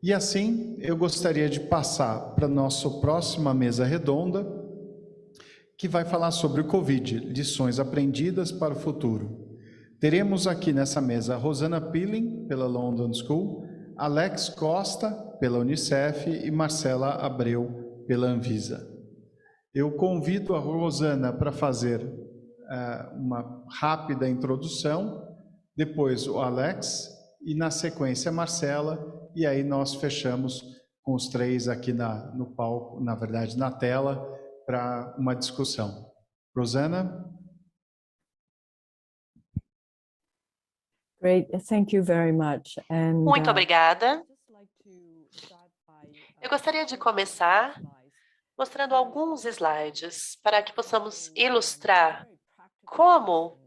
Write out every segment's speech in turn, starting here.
E assim, eu gostaria de passar para a nossa próxima mesa redonda, que vai falar sobre o Covid, lições aprendidas para o futuro. Teremos aqui nessa mesa Rosana Pilling, pela London School, Alex Costa, pela Unicef e Marcela Abreu, pela Anvisa. Eu convido a Rosana para fazer uma rápida introdução, depois o Alex e na sequência a Marcela, e aí nós fechamos com os três aqui no palco, na verdade na tela, para uma discussão. Rosana? Great, thank you very much. Muito obrigada. Eu gostaria de começar mostrando alguns slides para que possamos ilustrar como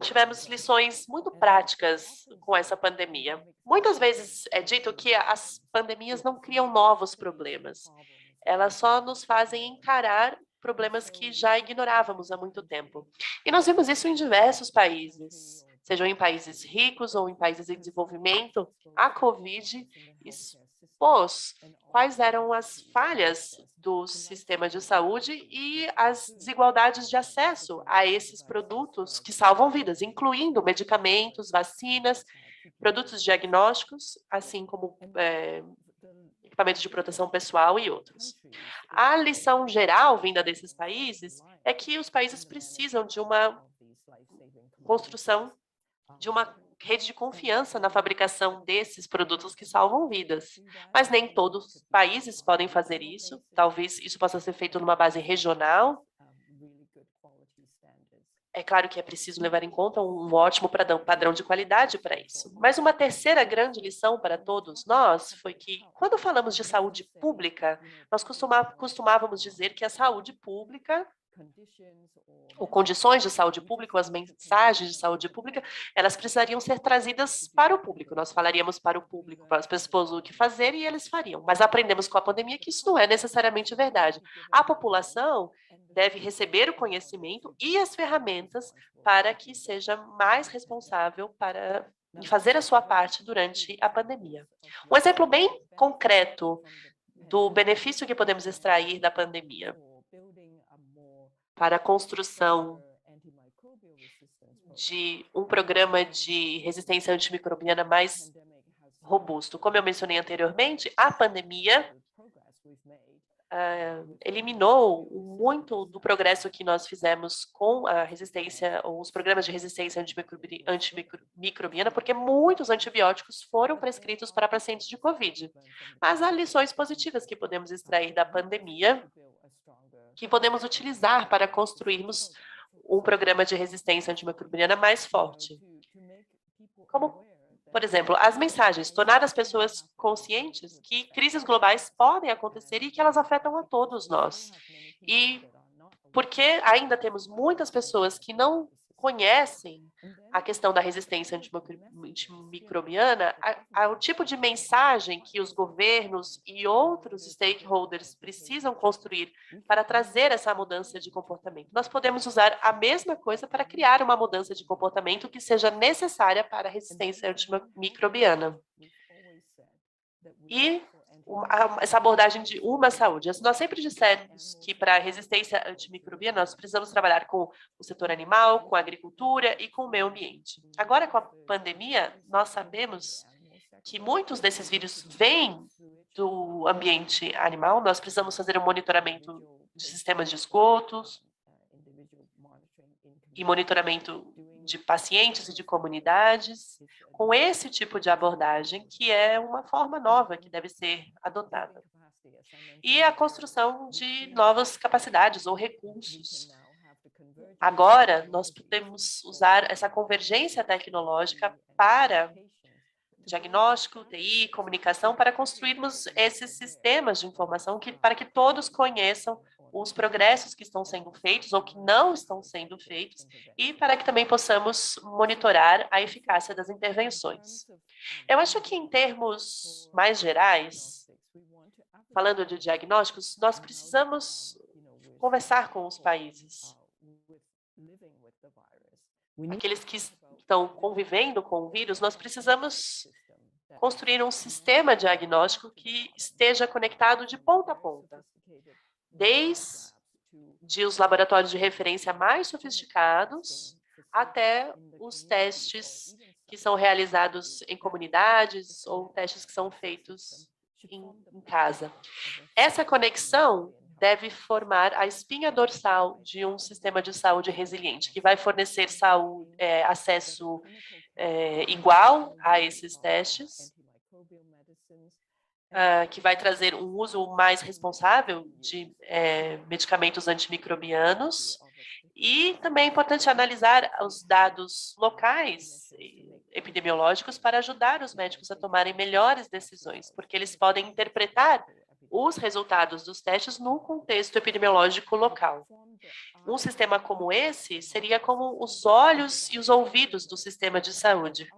tivemos lições muito práticas com essa pandemia. Muitas vezes é dito que as pandemias não criam novos problemas. Elas só nos fazem encarar problemas que já ignorávamos há muito tempo. E nós vimos isso em diversos países, sejam em países ricos ou em países em desenvolvimento. A Covid expôs quais eram as falhas do sistema de saúde e as desigualdades de acesso a esses produtos que salvam vidas, incluindo medicamentos, vacinas, produtos diagnósticos, assim como equipamentos de proteção pessoal e outros. A lição geral vinda desses países é que os países precisam de uma construção de uma rede de confiança na fabricação desses produtos que salvam vidas. Mas nem todos os países podem fazer isso. Talvez isso possa ser feito numa base regional. É claro que é preciso levar em conta um ótimo padrão de qualidade para isso. Mas uma terceira grande lição para todos nós foi que, quando falamos de saúde pública, nós costumávamos dizer que a saúde pública, ou condições de saúde pública, ou as mensagens de saúde pública, elas precisariam ser trazidas para o público. Nós falaríamos para o público, para as pessoas o que fazer e eles fariam. Mas aprendemos com a pandemia que isso não é necessariamente verdade. A população deve receber o conhecimento e as ferramentas para que seja mais responsável para fazer a sua parte durante a pandemia. Um exemplo bem concreto do benefício que podemos extrair da pandemia para a construção de um programa de resistência antimicrobiana mais robusto. Como eu mencionei anteriormente, a pandemia eliminou muito do progresso que nós fizemos com a resistência, ou os programas de resistência antimicrobiana, porque muitos antibióticos foram prescritos para pacientes de Covid. Mas há lições positivas que podemos extrair da pandemia, que podemos utilizar para construirmos um programa de resistência antimicrobiana mais forte. Como, por exemplo, as mensagens, tornar as pessoas conscientes que crises globais podem acontecer e que elas afetam a todos nós. E porque ainda temos muitas pessoas que não conhecem a questão da resistência antimicrobiana, o tipo de mensagem que os governos e outros stakeholders precisam construir para trazer essa mudança de comportamento. Nós podemos usar a mesma coisa para criar uma mudança de comportamento que seja necessária para a resistência antimicrobiana. E essa abordagem de uma saúde. Nós sempre dissemos que para a resistência antimicrobiana nós precisamos trabalhar com o setor animal, com a agricultura e com o meio ambiente. Agora, com a pandemia, nós sabemos que muitos desses vírus vêm do ambiente animal. Nós precisamos fazer um monitoramento de sistemas de esgotos e monitoramento de pacientes e de comunidades, com esse tipo de abordagem, que é uma forma nova que deve ser adotada. E a construção de novas capacidades ou recursos. Agora, nós podemos usar essa convergência tecnológica para diagnóstico, TI, comunicação, para construirmos esses sistemas de informação para que todos conheçam os progressos que estão sendo feitos ou que não estão sendo feitos e para que também possamos monitorar a eficácia das intervenções. Eu acho que em termos mais gerais, falando de diagnósticos, nós precisamos conversar com os países. Aqueles que estão convivendo com o vírus, nós precisamos construir um sistema diagnóstico que esteja conectado de ponta a ponta, desde os laboratórios de referência mais sofisticados até os testes que são realizados em comunidades ou testes que são feitos em casa. Essa conexão deve formar a espinha dorsal de um sistema de saúde resiliente, que vai fornecer acesso igual a esses testes, que vai trazer um uso mais responsável de medicamentos antimicrobianos. E também é importante analisar os dados locais epidemiológicos para ajudar os médicos a tomarem melhores decisões, porque eles podem interpretar os resultados dos testes no contexto epidemiológico local. Um sistema como esse seria como os olhos e os ouvidos do sistema de saúde.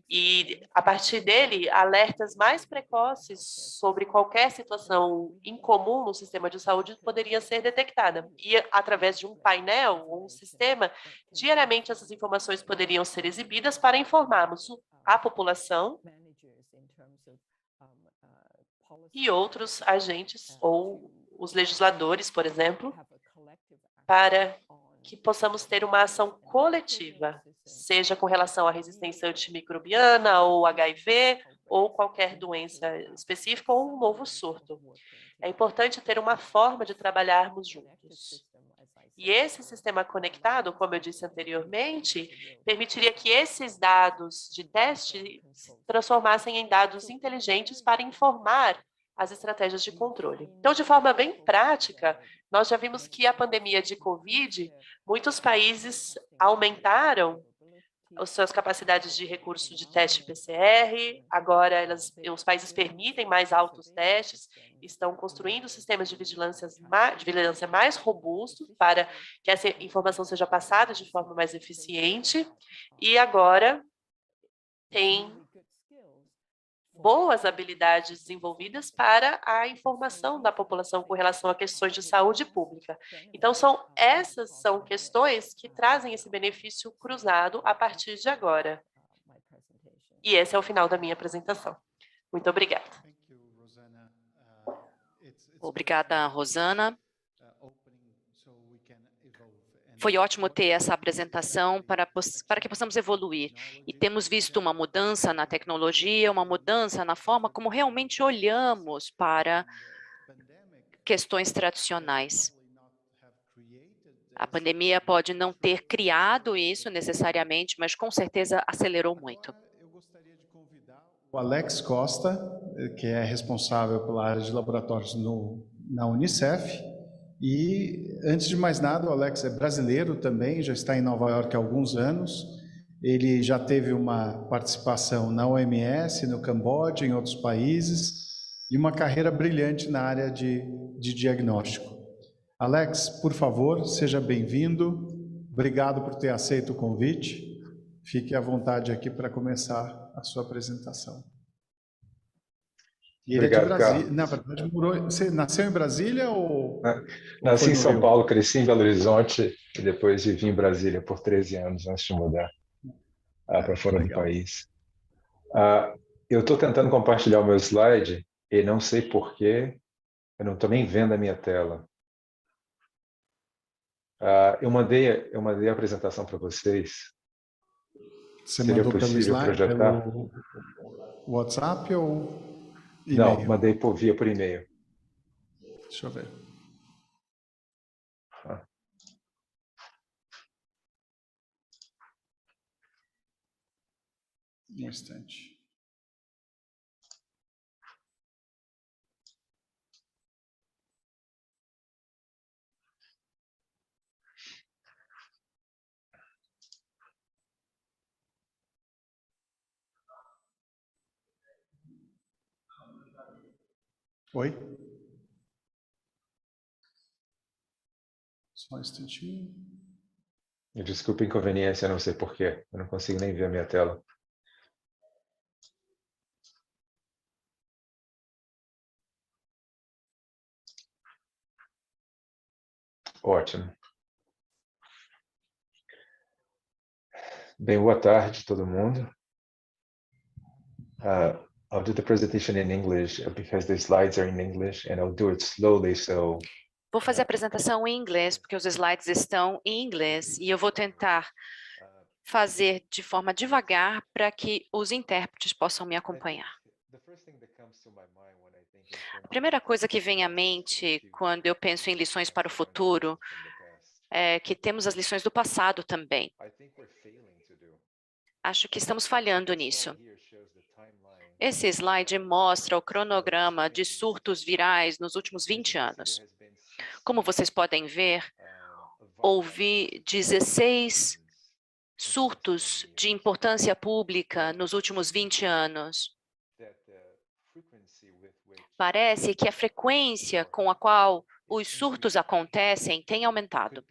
E, a partir dele, alertas mais precoces sobre qualquer situação incomum no sistema de saúde poderia ser detectada. E, através de um painel ou um sistema, diariamente essas informações poderiam ser exibidas para informarmos a população e outros agentes ou os legisladores, por exemplo, para que possamos ter uma ação coletiva, seja com relação à resistência antimicrobiana ou HIV, ou qualquer doença específica ou um novo surto. É importante ter uma forma de trabalharmos juntos. E esse sistema conectado, como eu disse anteriormente, permitiria que esses dados de teste se transformassem em dados inteligentes para informar as estratégias de controle. Então, de forma bem prática, nós já vimos que a pandemia de Covid, muitos países aumentaram as suas capacidades de recurso de teste PCR, agora os países permitem mais altos testes, estão construindo sistemas de vigilância mais robustos para que essa informação seja passada de forma mais eficiente, e agora tem boas habilidades desenvolvidas para a informação da população com relação a questões de saúde pública. Então, essas são questões que trazem esse benefício cruzado a partir de agora. E esse é o final da minha apresentação. Muito obrigada. Obrigada, Rosana. Foi ótimo ter essa apresentação para que possamos evoluir. E temos visto uma mudança na tecnologia, uma mudança na forma como realmente olhamos para questões tradicionais. A pandemia pode não ter criado isso necessariamente, mas com certeza acelerou muito. Eu gostaria de convidar o Alex Costa, que é responsável pela área de laboratórios na Unicef. E, antes de mais nada, o Alex é brasileiro também, já está em Nova York há alguns anos. Ele já teve uma participação na OMS, no Camboja, em outros países, e uma carreira brilhante na área de diagnóstico. Alex, por favor, seja bem-vindo. Obrigado por ter aceito o convite. Fique à vontade aqui para começar a sua apresentação. E ele Obrigado, é de Brasília. Carlos. Na verdade, você nasceu em Brasília ou Nasci foi em no São Rio? Paulo, cresci em Belo Horizonte e depois vivi em Brasília por 13 anos antes de mudar para fora do Legal. país. Eu estou tentando compartilhar o meu slide e não sei porquê, eu não estou nem vendo a minha tela. Eu mandei a apresentação para vocês. Você Seria mandou pelo possível slide, projetar? pelo WhatsApp ou Não, e-mail? mandei via por e-mail. Deixa eu ver. Um instante. Oi? Só um instantinho. Desculpe a inconveniência, não sei porquê. Eu não consigo nem ver a minha tela. Ótimo. Bem, boa tarde, todo mundo. I'll do the presentation in English because the slides are in English and I'll do it slowly, so Vou fazer a apresentação em inglês, porque os slides estão em inglês, e eu vou tentar fazer de forma devagar para que os intérpretes possam me acompanhar. A primeira coisa que vem à mente quando eu penso em lições para o futuro é que temos as lições do passado também. Acho que estamos falhando nisso. Esse slide mostra o cronograma de surtos virais nos últimos 20 anos. Como vocês podem ver, houve 16 surtos de importância pública nos últimos 20 anos. Parece que a frequência com a qual os surtos acontecem tem aumentado.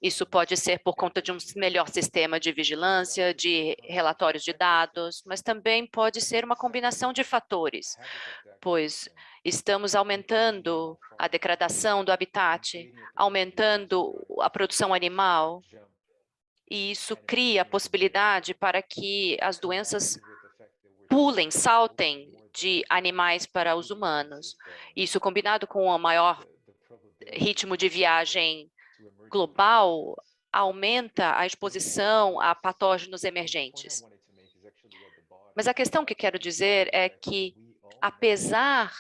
Isso pode ser por conta de um melhor sistema de vigilância, de relatórios de dados, mas também pode ser uma combinação de fatores, pois estamos aumentando a degradação do habitat, aumentando a produção animal, e isso cria a possibilidade para que as doenças pulem, saltem de animais para os humanos. Isso combinado com o maior ritmo de viagem global aumenta a exposição a patógenos emergentes. Mas a questão que quero dizer é que, apesar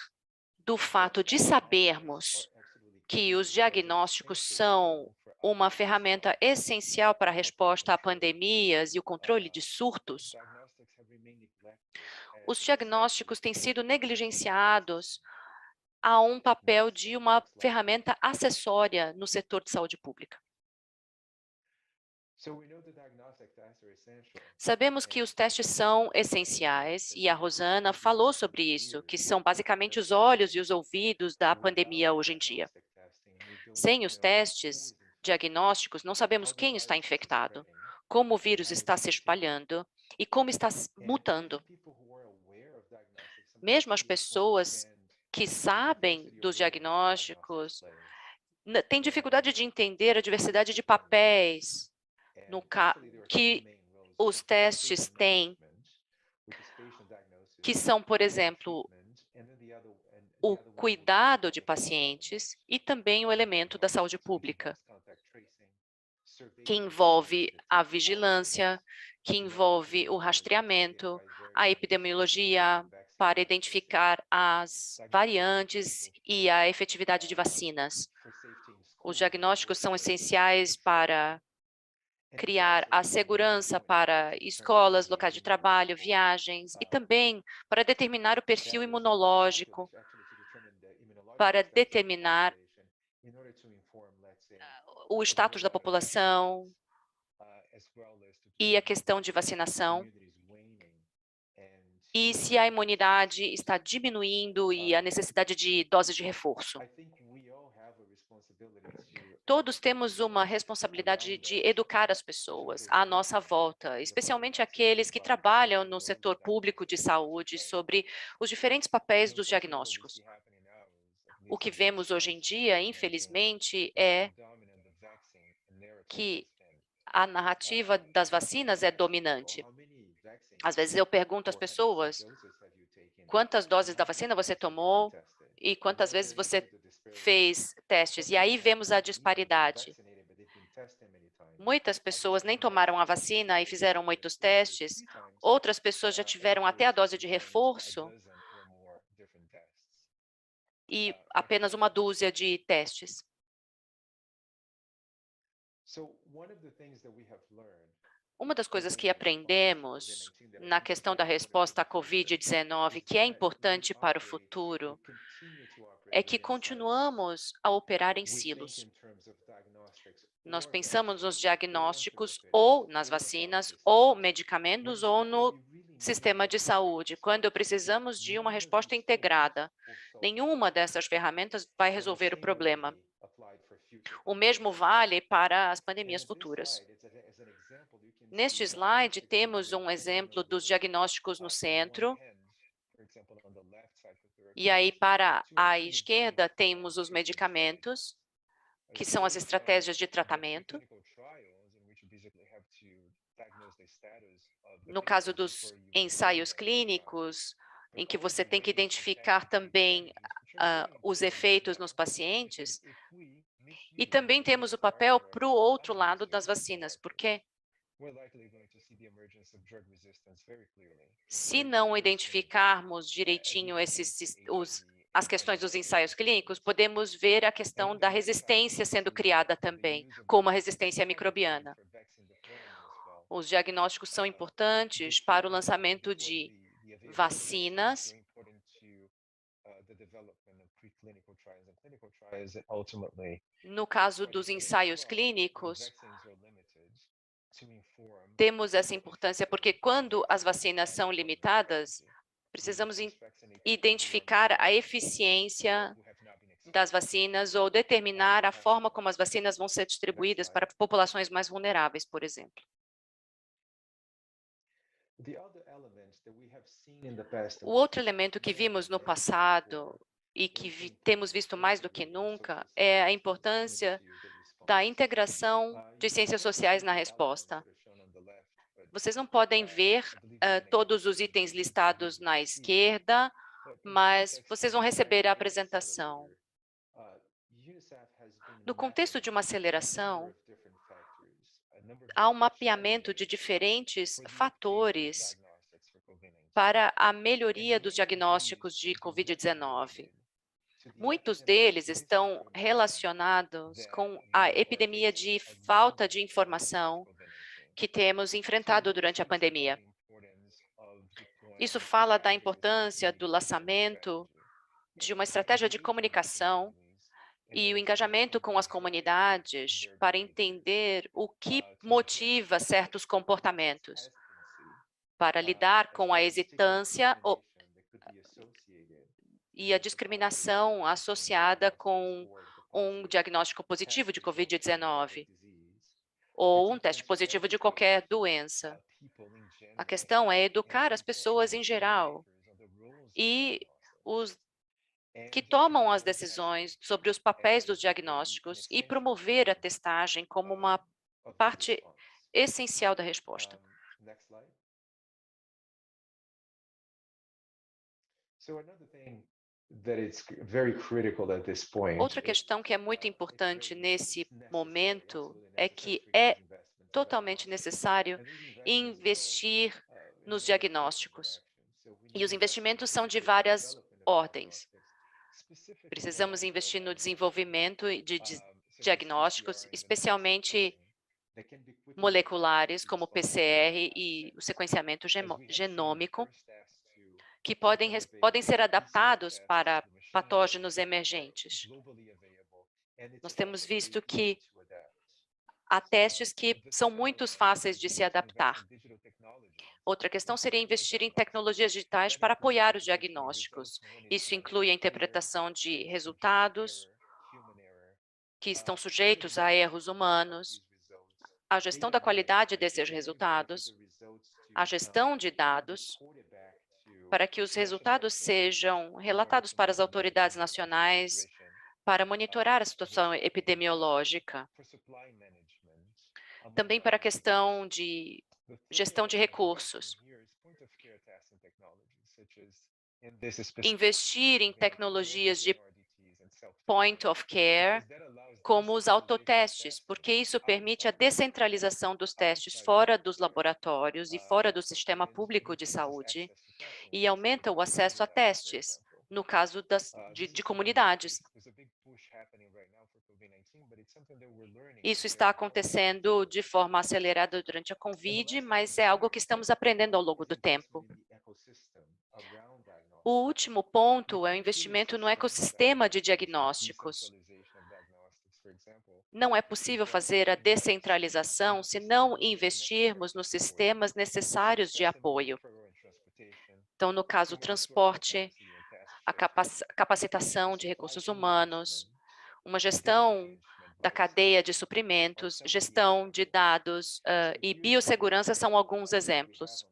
do fato de sabermos que os diagnósticos são uma ferramenta essencial para a resposta a pandemias e o controle de surtos, os diagnósticos têm sido negligenciados a um papel de uma ferramenta acessória no setor de saúde pública. Sabemos que os testes são essenciais, e a Rosana falou sobre isso, que são basicamente os olhos e os ouvidos da pandemia hoje em dia. Sem os testes diagnósticos, não sabemos quem está infectado, como o vírus está se espalhando e como está mutando. Mesmo as pessoas que sabem dos diagnósticos têm dificuldade de entender a diversidade de papéis que os testes têm, que são, por exemplo, o cuidado de pacientes e também o elemento da saúde pública, que envolve a vigilância, que envolve o rastreamento, a epidemiologia para identificar as variantes e a efetividade de vacinas. Os diagnósticos são essenciais para criar a segurança para escolas, locais de trabalho, viagens, e também para determinar o perfil imunológico, para determinar o status da população e a questão de vacinação, e se a imunidade está diminuindo e a necessidade de doses de reforço. Todos temos uma responsabilidade de educar as pessoas à nossa volta, especialmente aqueles que trabalham no setor público de saúde, sobre os diferentes papéis dos diagnósticos. O que vemos hoje em dia, infelizmente, é que a narrativa das vacinas é dominante. Às vezes eu pergunto às pessoas quantas doses da vacina você tomou e quantas vezes você fez testes. E aí vemos a disparidade. Muitas pessoas nem tomaram a vacina e fizeram muitos testes. Outras pessoas já tiveram até a dose de reforço e apenas uma dúzia de testes. Uma das coisas que aprendemos na questão da resposta à Covid-19, que é importante para o futuro, é que continuamos a operar em silos. Nós pensamos nos diagnósticos ou nas vacinas, ou medicamentos, ou no sistema de saúde, quando precisamos de uma resposta integrada. Nenhuma dessas ferramentas vai resolver o problema. O mesmo vale para as pandemias futuras. Neste slide, temos um exemplo dos diagnósticos no centro. E aí, para a esquerda, temos os medicamentos, que são as estratégias de tratamento. No caso dos ensaios clínicos, em que você tem que identificar também os efeitos nos pacientes, e também temos o papel para o outro lado das vacinas, porque se não identificarmos direitinho as questões dos ensaios clínicos, podemos ver a questão da resistência sendo criada também, como a resistência microbiana. Os diagnósticos são importantes para o lançamento de vacinas, no caso dos ensaios clínicos, temos essa importância porque quando as vacinas são limitadas, precisamos identificar a eficiência das vacinas ou determinar a forma como as vacinas vão ser distribuídas para populações mais vulneráveis, por exemplo. O outro elemento que vimos no passado e que temos visto mais do que nunca é a importância da integração de ciências sociais na resposta. Vocês não podem ver todos os itens listados na esquerda, mas vocês vão receber a apresentação. No contexto de uma aceleração, há um mapeamento de diferentes fatores para a melhoria dos diagnósticos de Covid-19. Muitos deles estão relacionados com a epidemia de falta de informação que temos enfrentado durante a pandemia. Isso fala da importância do lançamento de uma estratégia de comunicação e o engajamento com as comunidades para entender o que motiva certos comportamentos, para lidar com a hesitância e a discriminação associada com um diagnóstico positivo de Covid-19 ou um teste positivo de qualquer doença. A questão é educar as pessoas em geral e os que tomam as decisões sobre os papéis dos diagnósticos e promover a testagem como uma parte essencial da resposta. Outra questão que é muito importante nesse momento é que é totalmente necessário investir nos diagnósticos. E os investimentos são de várias ordens. Precisamos investir no desenvolvimento de diagnósticos, especialmente moleculares, como o PCR e o sequenciamento genômico, que podem ser adaptados para patógenos emergentes. Nós temos visto que há testes que são muito fáceis de se adaptar. Outra questão seria investir em tecnologias digitais para apoiar os diagnósticos. Isso inclui a interpretação de resultados que estão sujeitos a erros humanos, a gestão da qualidade desses resultados, a gestão de dados, para que os resultados sejam relatados para as autoridades nacionais, para monitorar a situação epidemiológica. Também para a questão de gestão de recursos. Investir em tecnologias de point of care, como os autotestes, porque isso permite a descentralização dos testes fora dos laboratórios e fora do sistema público de saúde e aumenta o acesso a testes, no caso de comunidades. Isso está acontecendo de forma acelerada durante a Covid, mas é algo que estamos aprendendo ao longo do tempo. O último ponto é o investimento no ecossistema de diagnósticos. Não é possível fazer a descentralização se não investirmos nos sistemas necessários de apoio. Então, no caso, o transporte, a capacitação de recursos humanos, uma gestão da cadeia de suprimentos, gestão de dados e biossegurança são alguns exemplos.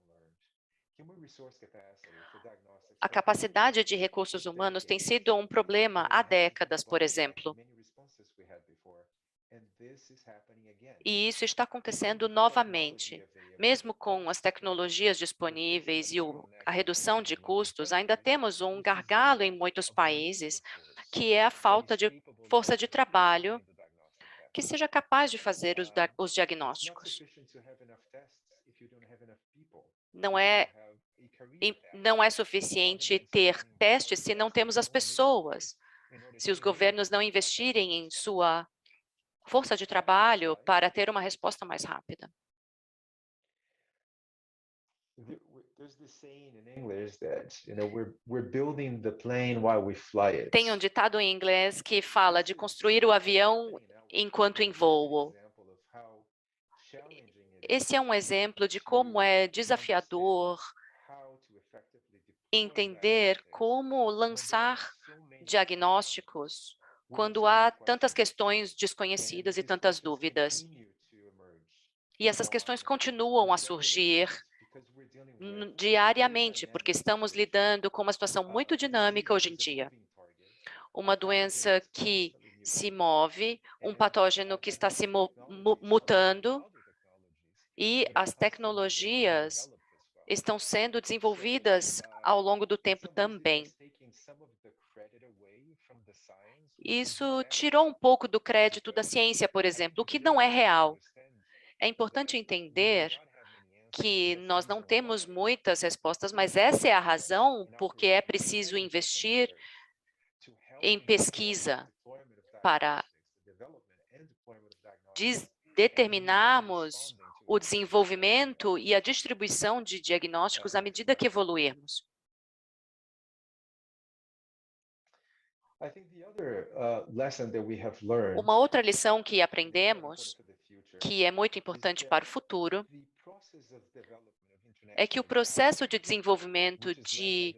A capacidade de recursos humanos tem sido um problema há décadas, por exemplo. E isso está acontecendo novamente. Mesmo com as tecnologias disponíveis e a redução de custos, ainda temos um gargalo em muitos países, que é a falta de força de trabalho que seja capaz de fazer os diagnósticos. Não é suficiente ter testes se não temos as pessoas, se os governos não investirem em sua força de trabalho para ter uma resposta mais rápida. Tem um ditado em inglês que fala de construir o avião enquanto em voo. Esse é um exemplo de como é desafiador entender como lançar diagnósticos quando há tantas questões desconhecidas e tantas dúvidas. E essas questões continuam a surgir diariamente, porque estamos lidando com uma situação muito dinâmica hoje em dia. Uma doença que se move, um patógeno que está se mutando, e as tecnologias estão sendo desenvolvidas ao longo do tempo também. Isso tirou um pouco do crédito da ciência, por exemplo, o que não é real. É importante entender que nós não temos muitas respostas, mas essa é a razão porque é preciso investir em pesquisa para determinarmos o desenvolvimento e a distribuição de diagnósticos à medida que evoluirmos. Uma outra lição que aprendemos, que é muito importante para o futuro, é que o processo de desenvolvimento de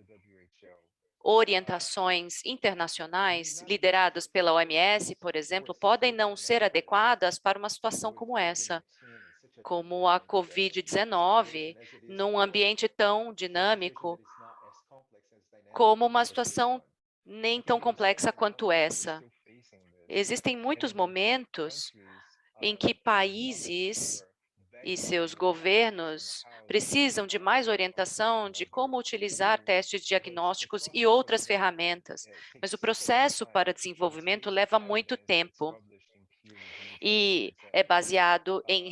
orientações internacionais, lideradas pela OMS, por exemplo, podem não ser adequadas para uma situação como essa, como a COVID-19, num ambiente tão dinâmico, como uma situação nem tão complexa quanto essa. Existem muitos momentos em que países e seus governos precisam de mais orientação de como utilizar testes diagnósticos e outras ferramentas, mas o processo para desenvolvimento leva muito tempo e é baseado em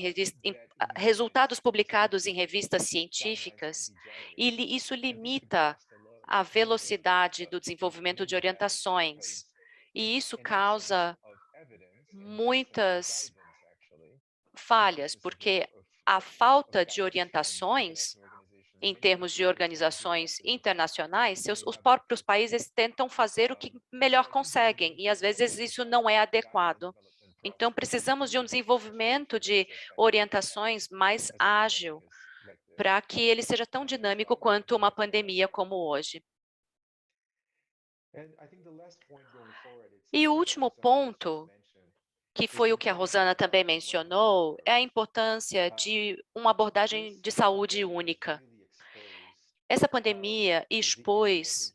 resultados publicados em revistas científicas, e isso limita a velocidade do desenvolvimento de orientações, e isso causa muitas falhas, porque a falta de orientações em termos de organizações internacionais, os próprios países tentam fazer o que melhor conseguem, e às vezes isso não é adequado. Então, precisamos de um desenvolvimento de orientações mais ágil, para que ele seja tão dinâmico quanto uma pandemia como hoje. E o último ponto, que foi o que a Rosana também mencionou, é a importância de uma abordagem de saúde única. Essa pandemia expôs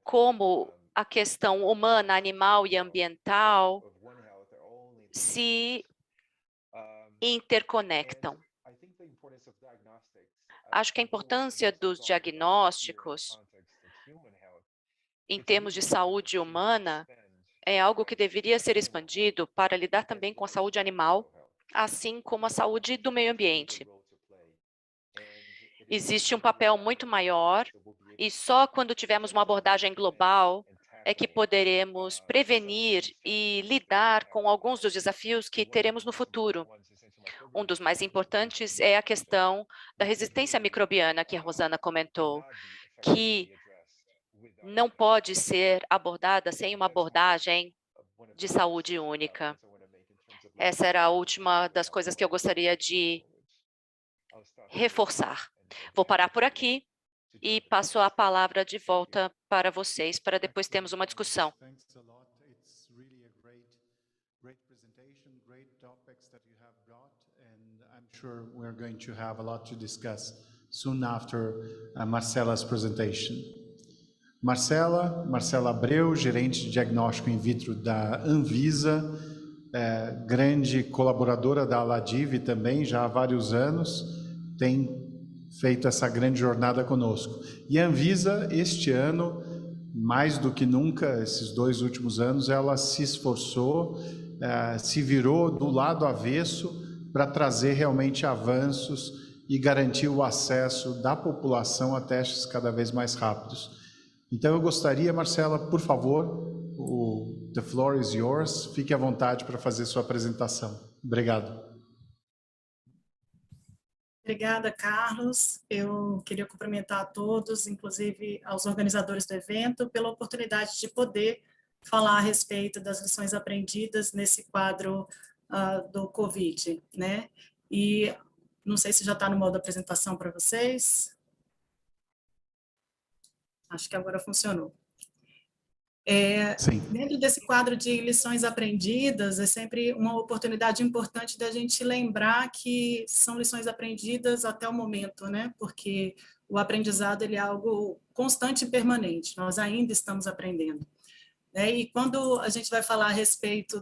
como a questão humana, animal e ambiental se interconectam. Acho que a importância dos diagnósticos em termos de saúde humana é algo que deveria ser expandido para lidar também com a saúde animal, assim como a saúde do meio ambiente. Existe um papel muito maior, e só quando tivermos uma abordagem global é que poderemos prevenir e lidar com alguns dos desafios que teremos no futuro. Um dos mais importantes é a questão da resistência microbiana, que a Rosana comentou, que não pode ser abordada sem uma abordagem de saúde única. Essa era a última das coisas que eu gostaria de reforçar. Vou parar por aqui e passo a palavra de volta para vocês, para depois termos uma discussão. Sure we're going to have a lot to discuss soon after Marcela's presentation. Marcela Abreu, gerente de diagnóstico in vitro da Anvisa, grande colaboradora da Aladive também, já há vários anos, tem feito essa grande jornada conosco. E a Anvisa, este ano, mais do que nunca, esses 2 últimos anos, ela se esforçou, se virou do lado avesso para trazer realmente avanços e garantir o acesso da população a testes cada vez mais rápidos. Então eu gostaria, Marcela, por favor, the floor is yours, fique à vontade para fazer sua apresentação. Obrigado. Obrigada, Carlos. Eu queria cumprimentar a todos, inclusive aos organizadores do evento, pela oportunidade de poder falar a respeito das lições aprendidas nesse quadro do Covid, né? E não sei se já está no modo apresentação para vocês. Acho que agora funcionou. Dentro desse quadro de lições aprendidas, é sempre uma oportunidade importante da gente lembrar que são lições aprendidas até o momento, né? Porque o aprendizado ele é algo constante e permanente, nós ainda estamos aprendendo. E quando a gente vai falar a respeito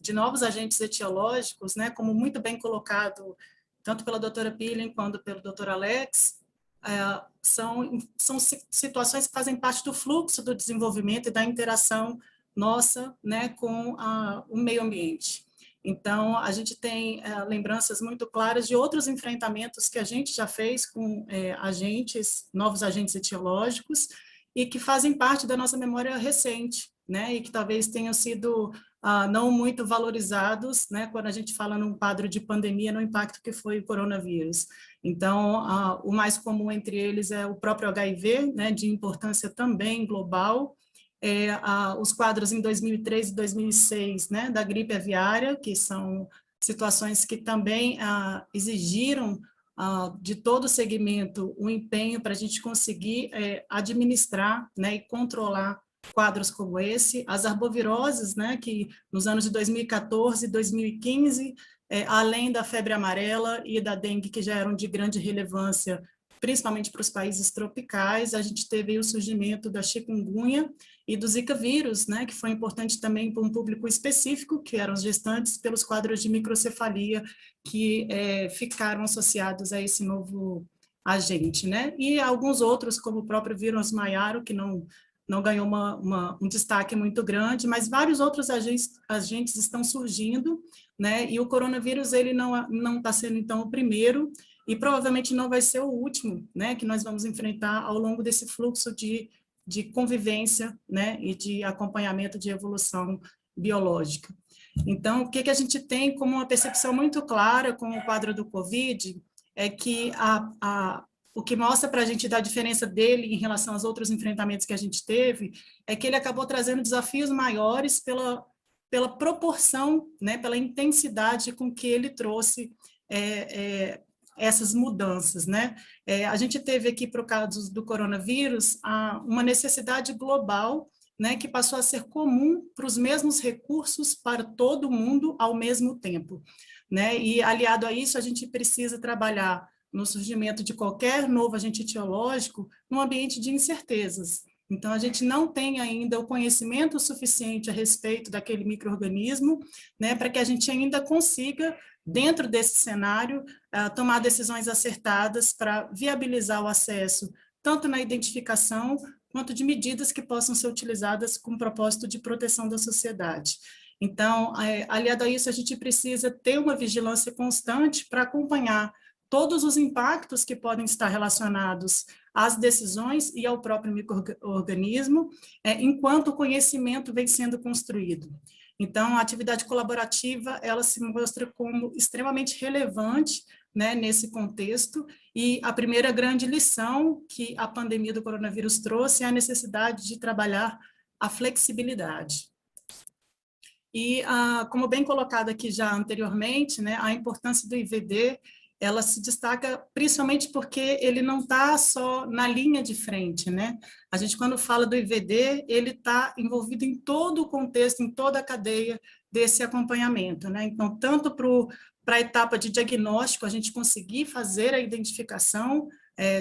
de novos agentes etiológicos, né, como muito bem colocado, tanto pela doutora Pillen quanto pelo doutor Alex, são situações que fazem parte do fluxo do desenvolvimento e da interação nossa, né, com o meio ambiente. Então, a gente tem lembranças muito claras de outros enfrentamentos que a gente já fez com novos agentes etiológicos, e que fazem parte da nossa memória recente, né, e que talvez tenham sido não muito valorizados, né, quando a gente fala num quadro de pandemia, no impacto que foi o coronavírus. Então, o mais comum entre eles é o próprio HIV, né, de importância também global, os quadros em 2003 e 2006, né, da gripe aviária, que são situações que também exigiram de todo o segmento o empenho para a gente conseguir administrar, né, e controlar quadros como esse, as arboviroses, né, que nos anos de 2014 e 2015, além da febre amarela e da dengue, que já eram de grande relevância, principalmente para os países tropicais, a gente teve aí o surgimento da chikungunya e do Zika vírus, né, que foi importante também para um público específico, que eram os gestantes, pelos quadros de microcefalia que ficaram associados a esse novo agente, né, e alguns outros, como o próprio vírus Maiaro, que não ganhou um destaque muito grande, mas vários outros agentes estão surgindo, né, e o coronavírus ele não está sendo, então, o primeiro, e provavelmente não vai ser o último, né, que nós vamos enfrentar ao longo desse fluxo de convivência, né, e de acompanhamento de evolução biológica. Então, o que a gente tem como uma percepção muito clara com o quadro do Covid é que o que mostra para a gente da diferença dele em relação aos outros enfrentamentos que a gente teve é que ele acabou trazendo desafios maiores pela proporção, né, pela intensidade com que ele trouxe essas mudanças, né? A gente teve aqui, para o caso do coronavírus, uma necessidade global, né, que passou a ser comum para os mesmos recursos para todo mundo ao mesmo tempo, né? E, aliado a isso, a gente precisa trabalhar no surgimento de qualquer novo agente etiológico num ambiente de incertezas. Então, a gente não tem ainda o conhecimento suficiente a respeito daquele micro-organismo, né, para que a gente ainda consiga, dentro desse cenário, tomar decisões acertadas para viabilizar o acesso, tanto na identificação, quanto de medidas que possam ser utilizadas com o propósito de proteção da sociedade. Então, aliado a isso, a gente precisa ter uma vigilância constante para acompanhar todos os impactos que podem estar relacionados às decisões e ao próprio micro-organismo, enquanto o conhecimento vem sendo construído. Então, a atividade colaborativa, ela se mostra como extremamente relevante, né, nesse contexto, e a primeira grande lição que a pandemia do coronavírus trouxe é a necessidade de trabalhar a flexibilidade. E, como bem colocado aqui já anteriormente, né, a importância do IVD, ela se destaca principalmente porque ele não está só na linha de frente, né? A gente, quando fala do IVD, ele está envolvido em todo o contexto, em toda a cadeia desse acompanhamento, né? Então, tanto para a etapa de diagnóstico, a gente conseguir fazer a identificação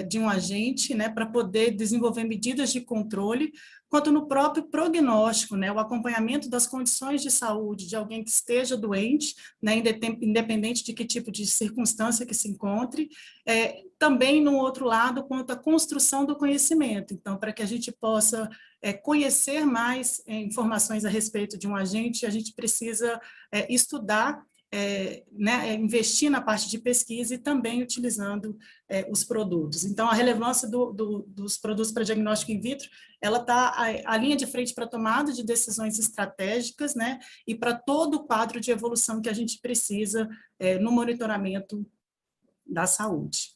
de um agente, né, para poder desenvolver medidas de controle, quanto no próprio prognóstico, né, o acompanhamento das condições de saúde de alguém que esteja doente, né, independente de que tipo de circunstância que se encontre, também no outro lado, quanto à construção do conhecimento. Então, para que a gente possa conhecer mais informações a respeito de um agente, a gente precisa estudar, né, investir na parte de pesquisa e também utilizando os produtos. Então, a relevância dos produtos para diagnóstico in vitro, ela está à linha de frente para a tomada de decisões estratégicas, né, e para todo o quadro de evolução que a gente precisa no monitoramento da saúde.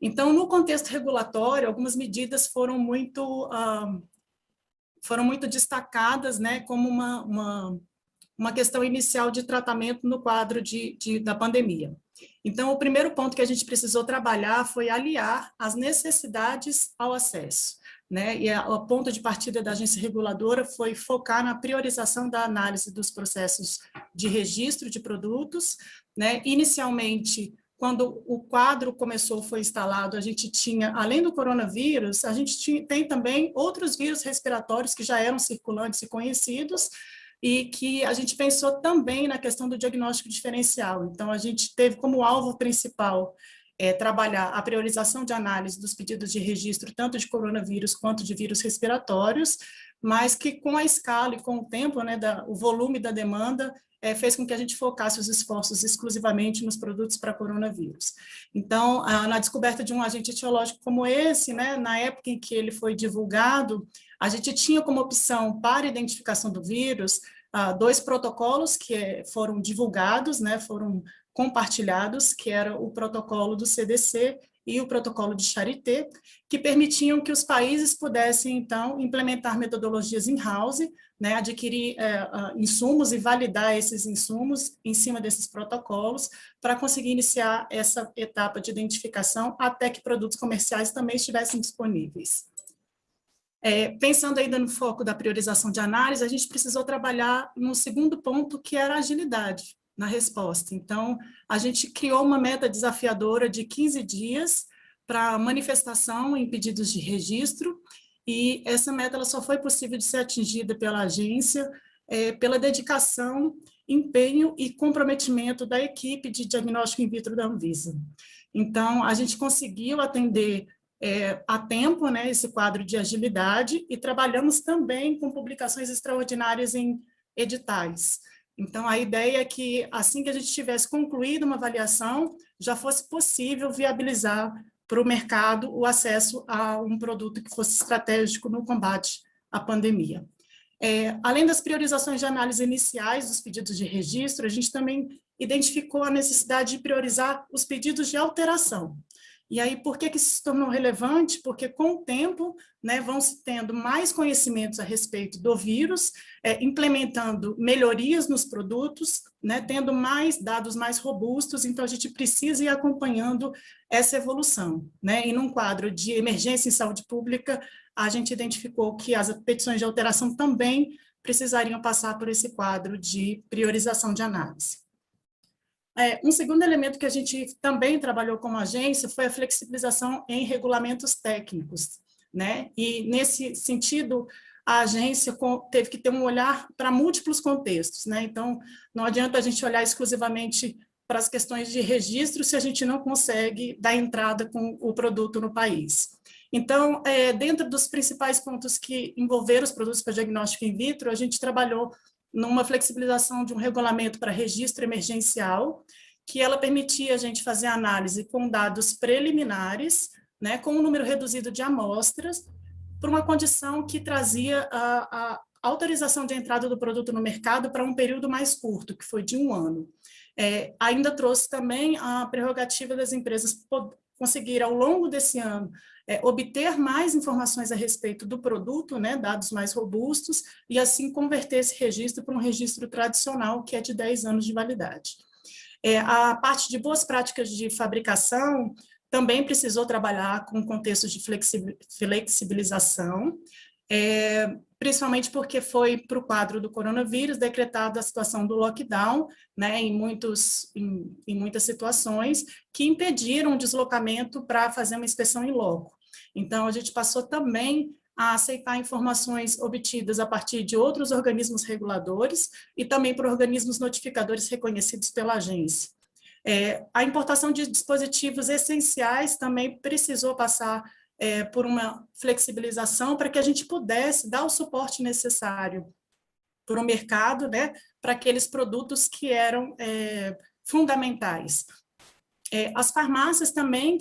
Então, no contexto regulatório, algumas medidas foram muito destacadas, né, como uma questão inicial de tratamento no quadro da pandemia. Então, o primeiro ponto que a gente precisou trabalhar foi aliar as necessidades ao acesso, né? E o ponto de partida da agência reguladora foi focar na priorização da análise dos processos de registro de produtos, né? Inicialmente, quando o quadro foi instalado, a gente tinha, além do coronavírus, a gente tem também outros vírus respiratórios que já eram circulantes e conhecidos, e que a gente pensou também na questão do diagnóstico diferencial. Então, a gente teve como alvo principal trabalhar a priorização de análise dos pedidos de registro, tanto de coronavírus quanto de vírus respiratórios, mas que com a escala e com o tempo, né, o volume da demanda, fez com que a gente focasse os esforços exclusivamente nos produtos para coronavírus. Então, na descoberta de um agente etiológico como esse, né, na época em que ele foi divulgado, a gente tinha como opção para identificação do vírus 2 protocolos que foram divulgados, né, foram compartilhados, que era o protocolo do CDC e o protocolo de Charité, que permitiam que os países pudessem, então, implementar metodologias in-house, né, adquirir insumos e validar esses insumos em cima desses protocolos, para conseguir iniciar essa etapa de identificação até que produtos comerciais também estivessem disponíveis. Pensando ainda no foco da priorização de análise, a gente precisou trabalhar num segundo ponto, que era a agilidade na resposta. Então, a gente criou uma meta desafiadora de 15 dias para manifestação em pedidos de registro, e essa meta ela só foi possível de ser atingida pela agência pela dedicação, empenho e comprometimento da equipe de diagnóstico in vitro da Anvisa. Então, a gente conseguiu atender a tempo, né, esse quadro de agilidade, e trabalhamos também com publicações extraordinárias em editais. Então, a ideia é que, assim que a gente tivesse concluído uma avaliação, já fosse possível viabilizar para o mercado o acesso a um produto que fosse estratégico no combate à pandemia. Além das priorizações de análise iniciais dos pedidos de registro, a gente também identificou a necessidade de priorizar os pedidos de alteração. E aí, por que isso se tornou relevante? Porque, com o tempo, né, vão se tendo mais conhecimentos a respeito do vírus, implementando melhorias nos produtos, né, tendo mais dados mais robustos, então a gente precisa ir acompanhando essa evolução, né? E num quadro de emergência em saúde pública, a gente identificou que as petições de alteração também precisariam passar por esse quadro de priorização de análise. Um segundo elemento que a gente também trabalhou como agência foi a flexibilização em regulamentos técnicos, né? E, nesse sentido, a agência teve que ter um olhar para múltiplos contextos, né? Então, não adianta a gente olhar exclusivamente para as questões de registro se a gente não consegue dar entrada com o produto no país. Então, dentro dos principais pontos que envolveram os produtos para diagnóstico in vitro, a gente trabalhou numa flexibilização de um regulamento para registro emergencial, que ela permitia a gente fazer análise com dados preliminares, né, com um número reduzido de amostras, por uma condição que trazia a autorização de entrada do produto no mercado para um período mais curto, que foi de 1 ano. Ainda trouxe também a prerrogativa das empresas conseguir, ao longo desse ano, obter mais informações a respeito do produto, né, dados mais robustos, e assim converter esse registro para um registro tradicional, que é de 10 anos de validade. A parte de boas práticas de fabricação também precisou trabalhar com contextos de flexibilização, Principalmente porque foi para o quadro do coronavírus decretada a situação do lockdown, né, em muitas situações, que impediram o deslocamento para fazer uma inspeção em loco. Então, a gente passou também a aceitar informações obtidas a partir de outros organismos reguladores e também por organismos notificadores reconhecidos pela agência. A importação de dispositivos essenciais também precisou passar por uma flexibilização para que a gente pudesse dar o suporte necessário para o mercado, né, para aqueles produtos que eram fundamentais. As farmácias também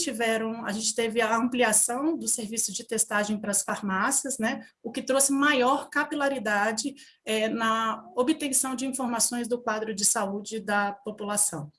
a gente teve a ampliação do serviço de testagem para as farmácias, né, o que trouxe maior capilaridade na obtenção de informações do quadro de saúde da população.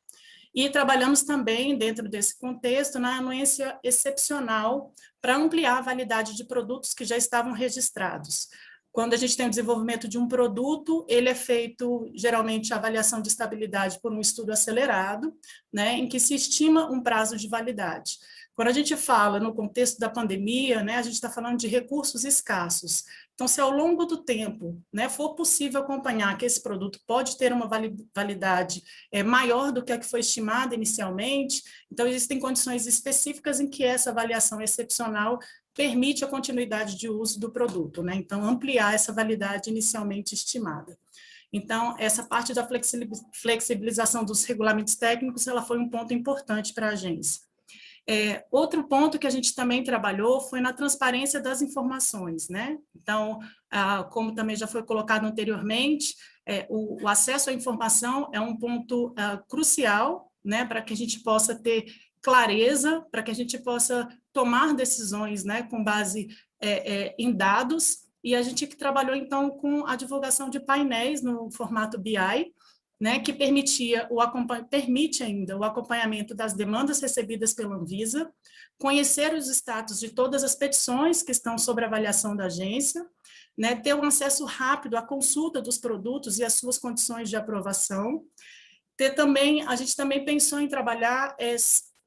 E trabalhamos também, dentro desse contexto, na anuência excepcional para ampliar a validade de produtos que já estavam registrados. Quando a gente tem o desenvolvimento de um produto, ele é feito, geralmente, a avaliação de estabilidade por um estudo acelerado, né, em que se estima um prazo de validade. Quando a gente fala no contexto da pandemia, né, a gente está falando de recursos escassos. Então, se ao longo do tempo, né, for possível acompanhar que esse produto pode ter uma validade maior do que a que foi estimada inicialmente, então existem condições específicas em que essa avaliação excepcional permite a continuidade de uso do produto, né? Então, ampliar essa validade inicialmente estimada. Então, essa parte da flexibilização dos regulamentos técnicos, ela foi um ponto importante para a agência. Outro ponto que a gente também trabalhou foi na transparência das informações, né? Então, como também já foi colocado anteriormente, o acesso à informação é um ponto crucial, né, para que a gente possa ter clareza, para que a gente possa tomar decisões, né, com base em dados, e a gente trabalhou, então, com a divulgação de painéis no formato BI, né, que permite ainda o acompanhamento das demandas recebidas pela Anvisa, conhecer os status de todas as petições que estão sob avaliação da agência, né, ter um acesso rápido à consulta dos produtos e às suas condições de aprovação. A gente também pensou em trabalhar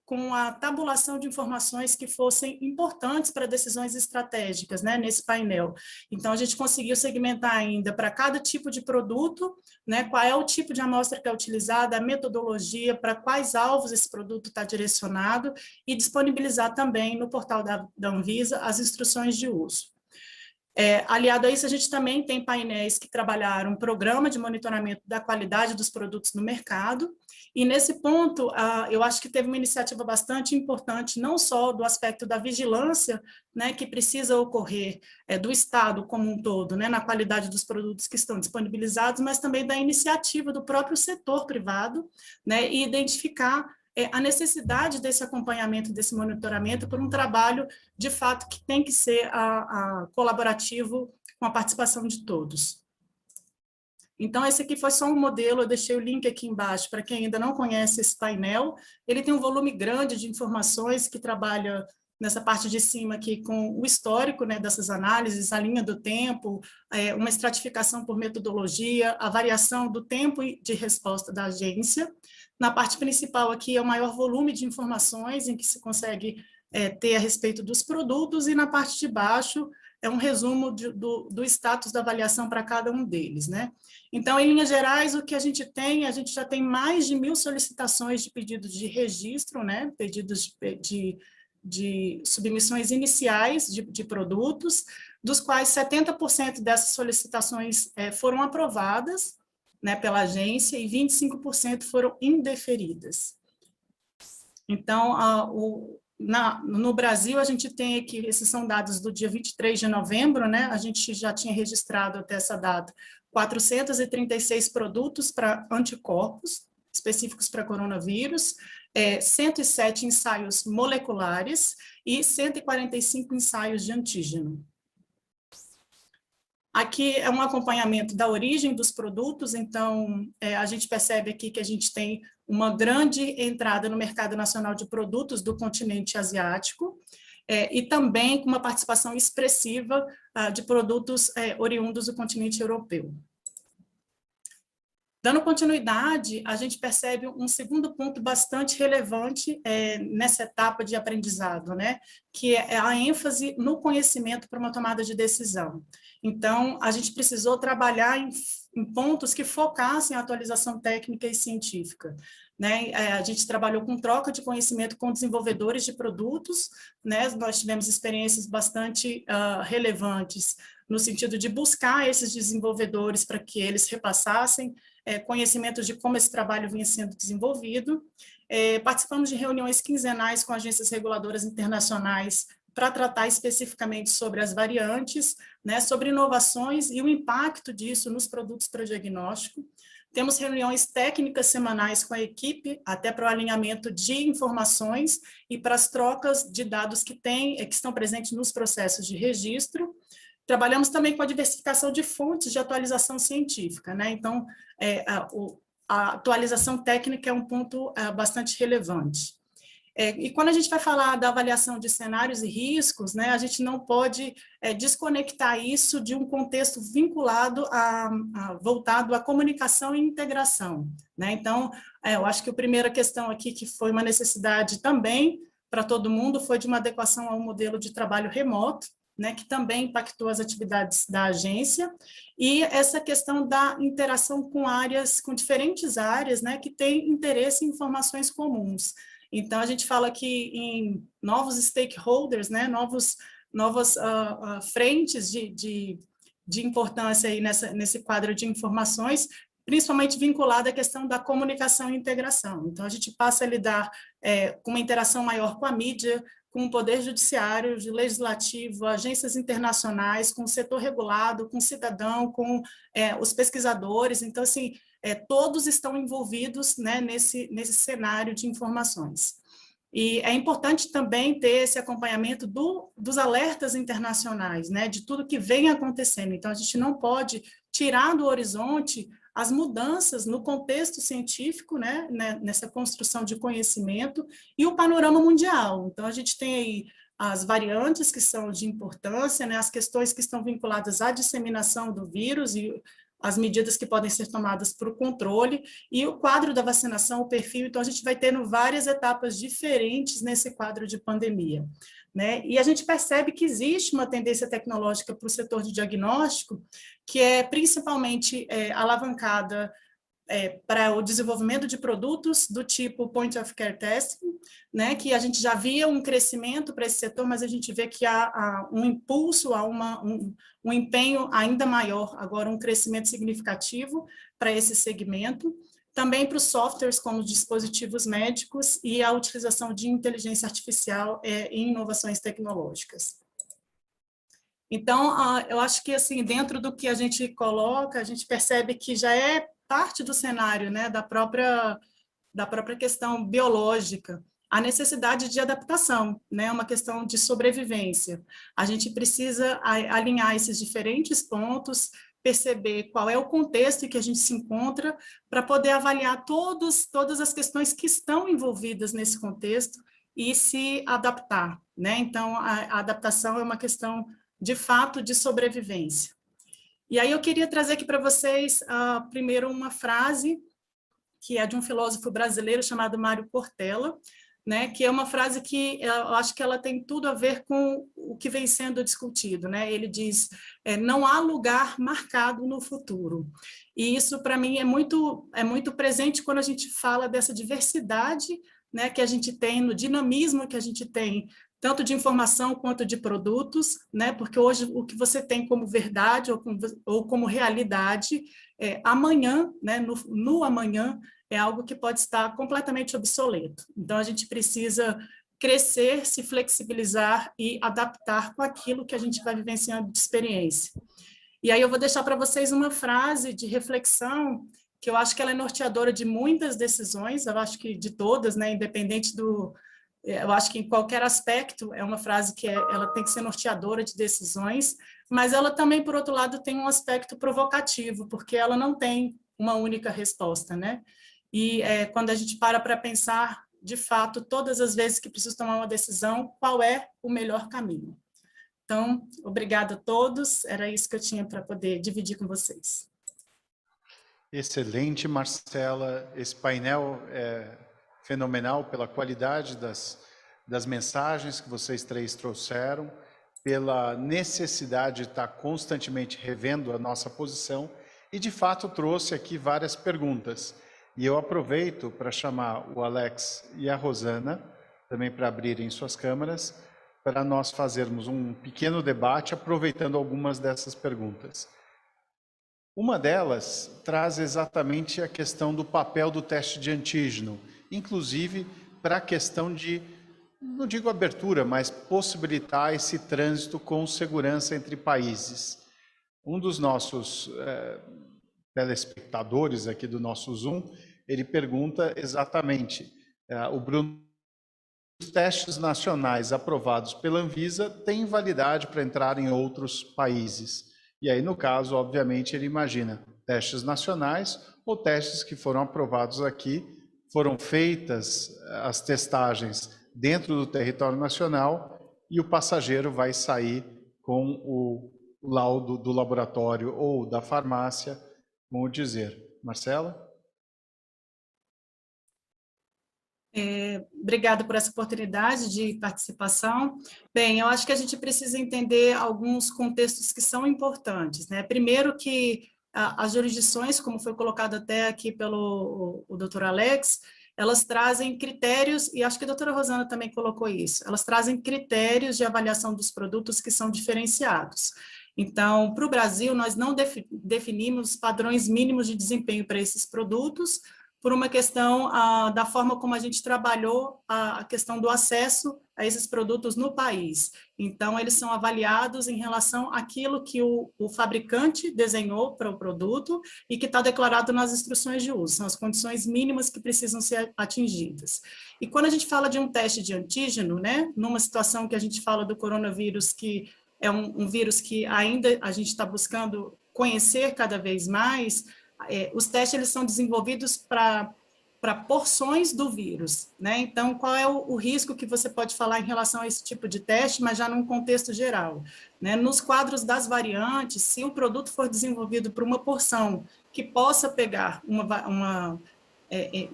com a tabulação de informações que fossem importantes para decisões estratégicas, né, nesse painel. Então, a gente conseguiu segmentar ainda para cada tipo de produto, né, qual é o tipo de amostra que é utilizada, a metodologia, para quais alvos esse produto está direcionado, e disponibilizar também no portal da Anvisa as instruções de uso. Aliado a isso, a gente também tem painéis que trabalharam um programa de monitoramento da qualidade dos produtos no mercado, e nesse ponto, eu acho que teve uma iniciativa bastante importante, não só do aspecto da vigilância, né, que precisa ocorrer do Estado como um todo, né, na qualidade dos produtos que estão disponibilizados, mas também da iniciativa do próprio setor privado, né, e identificar a necessidade desse acompanhamento, desse monitoramento, por um trabalho, de fato, que tem que ser colaborativo com a participação de todos. Então, esse aqui foi só um modelo, eu deixei o link aqui embaixo, para quem ainda não conhece esse painel. Ele tem um volume grande de informações que trabalha nessa parte de cima aqui com o histórico, né, dessas análises, a linha do tempo, uma estratificação por metodologia, a variação do tempo de resposta da agência. Na parte principal aqui é o maior volume de informações em que se consegue ter a respeito dos produtos, e na parte de baixo é um resumo do status da avaliação para cada um deles, né? Então, em linhas gerais, o que a gente já tem mais de 1.000 solicitações de pedidos de registro, né? Pedidos de submissões iniciais de produtos, dos quais 70% dessas solicitações foram aprovadas, né, pela agência, e 25% foram indeferidas. Então, no Brasil, a gente tem aqui, esses são dados do dia 23 de novembro, né, a gente já tinha registrado até essa data 436 produtos para anticorpos, específicos para coronavírus, 107 ensaios moleculares e 145 ensaios de antígeno. Aqui é um acompanhamento da origem dos produtos, então a gente percebe aqui que a gente tem uma grande entrada no mercado nacional de produtos do continente asiático, e também com uma participação expressiva de produtos oriundos do continente europeu. Dando continuidade, a gente percebe um segundo ponto bastante relevante nessa etapa de aprendizado, né? Que é a ênfase no conhecimento para uma tomada de decisão. Então, a gente precisou trabalhar em pontos que focassem a atualização técnica e científica. Né? A gente trabalhou com troca de conhecimento com desenvolvedores de produtos, né? Nós tivemos experiências bastante relevantes no sentido de buscar esses desenvolvedores para que eles repassassem conhecimentos de como esse trabalho vinha sendo desenvolvido. Participamos de reuniões quinzenais com agências reguladoras internacionais para tratar especificamente sobre as variantes, né, sobre inovações e o impacto disso nos produtos para diagnóstico. Temos reuniões técnicas semanais com a equipe, até para o alinhamento de informações e para as trocas de dados que estão presentes nos processos de registro. Trabalhamos também com a diversificação de fontes de atualização científica, né? Então, a atualização técnica é um ponto bastante relevante. E quando a gente vai falar da avaliação de cenários e riscos, né, a gente não pode desconectar isso de um contexto vinculado voltado à comunicação e integração. Né? Então, eu acho que a primeira questão aqui, que foi uma necessidade também para todo mundo, foi de uma adequação ao modelo de trabalho remoto, né, que também impactou as atividades da agência, e essa questão da interação com diferentes áreas, né, que têm interesse em informações comuns. Então, a gente fala aqui em novos stakeholders, né, novas frentes de importância aí nesse quadro de informações, principalmente vinculada à questão da comunicação e integração. Então, a gente passa a lidar com uma interação maior com a mídia, com o poder judiciário, legislativo, agências internacionais, com o setor regulado, com o cidadão, com os pesquisadores. Então, assim, todos estão envolvidos, né, nesse cenário de informações. E é importante também ter esse acompanhamento dos alertas internacionais, né, de tudo que vem acontecendo. Então, a gente não pode tirar do horizonte as mudanças no contexto científico, né, nessa construção de conhecimento, e o panorama mundial. Então, a gente tem aí as variantes que são de importância, né, as questões que estão vinculadas à disseminação do vírus e as medidas que podem ser tomadas para o controle, e o quadro da vacinação, o perfil. Então, a gente vai tendo várias etapas diferentes nesse quadro de pandemia. Né? E a gente percebe que existe uma tendência tecnológica para o setor de diagnóstico, que é principalmente alavancada para o desenvolvimento de produtos do tipo point of care testing, né, que a gente já via um crescimento para esse setor, mas a gente vê que há um impulso, há um empenho ainda maior, agora um crescimento significativo para esse segmento. Também para os softwares como dispositivos médicos e a utilização de inteligência artificial em inovações tecnológicas. Então, eu acho que assim, dentro do que a gente coloca, a gente percebe que já é parte do cenário, né, da própria questão biológica, a necessidade de adaptação, né, uma questão de sobrevivência. A gente precisa alinhar esses diferentes pontos, perceber qual é o contexto em que a gente se encontra, para poder avaliar todas as questões que estão envolvidas nesse contexto e se adaptar, né? Então, a adaptação é uma questão, de fato, de sobrevivência. E aí eu queria trazer aqui para vocês, primeiro, uma frase que é de um filósofo brasileiro chamado Mário Cortella, né, que é uma frase que eu acho que ela tem tudo a ver com o que vem sendo discutido. Né? Ele diz, não há lugar marcado no futuro. E isso, para mim, é muito presente quando a gente fala dessa diversidade, né, que a gente tem, no dinamismo que a gente tem, tanto de informação quanto de produtos, né? Porque hoje o que você tem como verdade ou como realidade, amanhã, né? no amanhã, é algo que pode estar completamente obsoleto. Então, a gente precisa crescer, se flexibilizar e adaptar com aquilo que a gente vai vivenciando de experiência. E aí eu vou deixar para vocês uma frase de reflexão, que eu acho que ela é norteadora de muitas decisões, eu acho que de todas, né? Independente do... Eu acho que em qualquer aspecto é uma frase que ela tem que ser norteadora de decisões, mas ela também, por outro lado, tem um aspecto provocativo, porque ela não tem uma única resposta, né? E quando a gente para pensar, de fato, todas as vezes que precisa tomar uma decisão, qual é o melhor caminho. Então, obrigada a todos, era isso que eu tinha para poder dividir com vocês. Excelente, Marcela. Esse painel é fenomenal pela qualidade das mensagens que vocês três trouxeram, pela necessidade de estar constantemente revendo a nossa posição e, de fato, trouxe aqui várias perguntas. E eu aproveito para chamar o Alex e a Rosana, também para abrirem suas câmeras, para nós fazermos um pequeno debate, aproveitando algumas dessas perguntas. Uma delas traz exatamente a questão do papel do teste de antígeno, inclusive para a questão de, não digo abertura, mas possibilitar esse trânsito com segurança entre países. Um dos nossos telespectadores aqui do nosso Zoom, ele pergunta exatamente, o Bruno, os testes nacionais aprovados pela Anvisa têm validade para entrar em outros países. E aí, no caso, obviamente, ele imagina testes nacionais ou testes que foram aprovados aqui, foram feitas as testagens dentro do território nacional e o passageiro vai sair com o laudo do laboratório ou da farmácia, como dizer. Marcela? Obrigada por essa oportunidade de participação. Bem, eu acho que a gente precisa entender alguns contextos que são importantes, né? Primeiro que as jurisdições, como foi colocado até aqui pelo o Dr. Alex, elas trazem critérios, e acho que a doutora Rosana também colocou isso, elas trazem critérios de avaliação dos produtos que são diferenciados. Então, para o Brasil, nós não definimos padrões mínimos de desempenho para esses produtos, por uma questão da forma como a gente trabalhou a questão do acesso a esses produtos no país. Então, eles são avaliados em relação àquilo que o fabricante desenhou para o produto e que está declarado nas instruções de uso, são as condições mínimas que precisam ser atingidas. E quando a gente fala de um teste de antígeno, né, numa situação que a gente fala do coronavírus, que é um vírus que ainda a gente está buscando conhecer cada vez mais, os testes eles são desenvolvidos para porções do vírus, né? Então, qual é o risco que você pode falar em relação a esse tipo de teste, mas já num contexto geral, né? Nos quadros das variantes, se o produto for desenvolvido para uma porção que possa pegar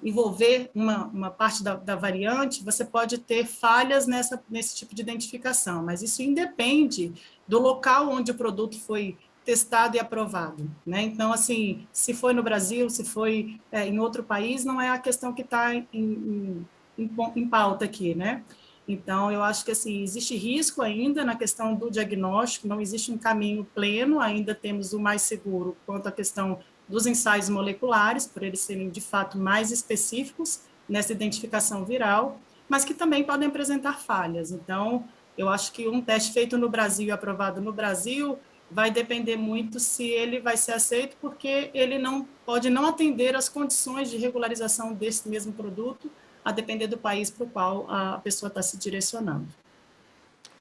envolver uma parte da variante, você pode ter falhas nesse tipo de identificação, mas isso independe do local onde o produto foi testado e aprovado, né? Então, assim, se foi no Brasil, se foi em outro país, não é a questão que está em pauta aqui, né? Então, eu acho que, assim, existe risco ainda na questão do diagnóstico, não existe um caminho pleno, ainda temos o mais seguro quanto à questão dos ensaios moleculares, por eles serem, de fato, mais específicos nessa identificação viral, mas que também podem apresentar falhas. Então, eu acho que um teste feito no Brasil e aprovado no Brasil vai depender muito se ele vai ser aceito, porque ele pode não atender às condições de regularização desse mesmo produto, a depender do país para o qual a pessoa está se direcionando.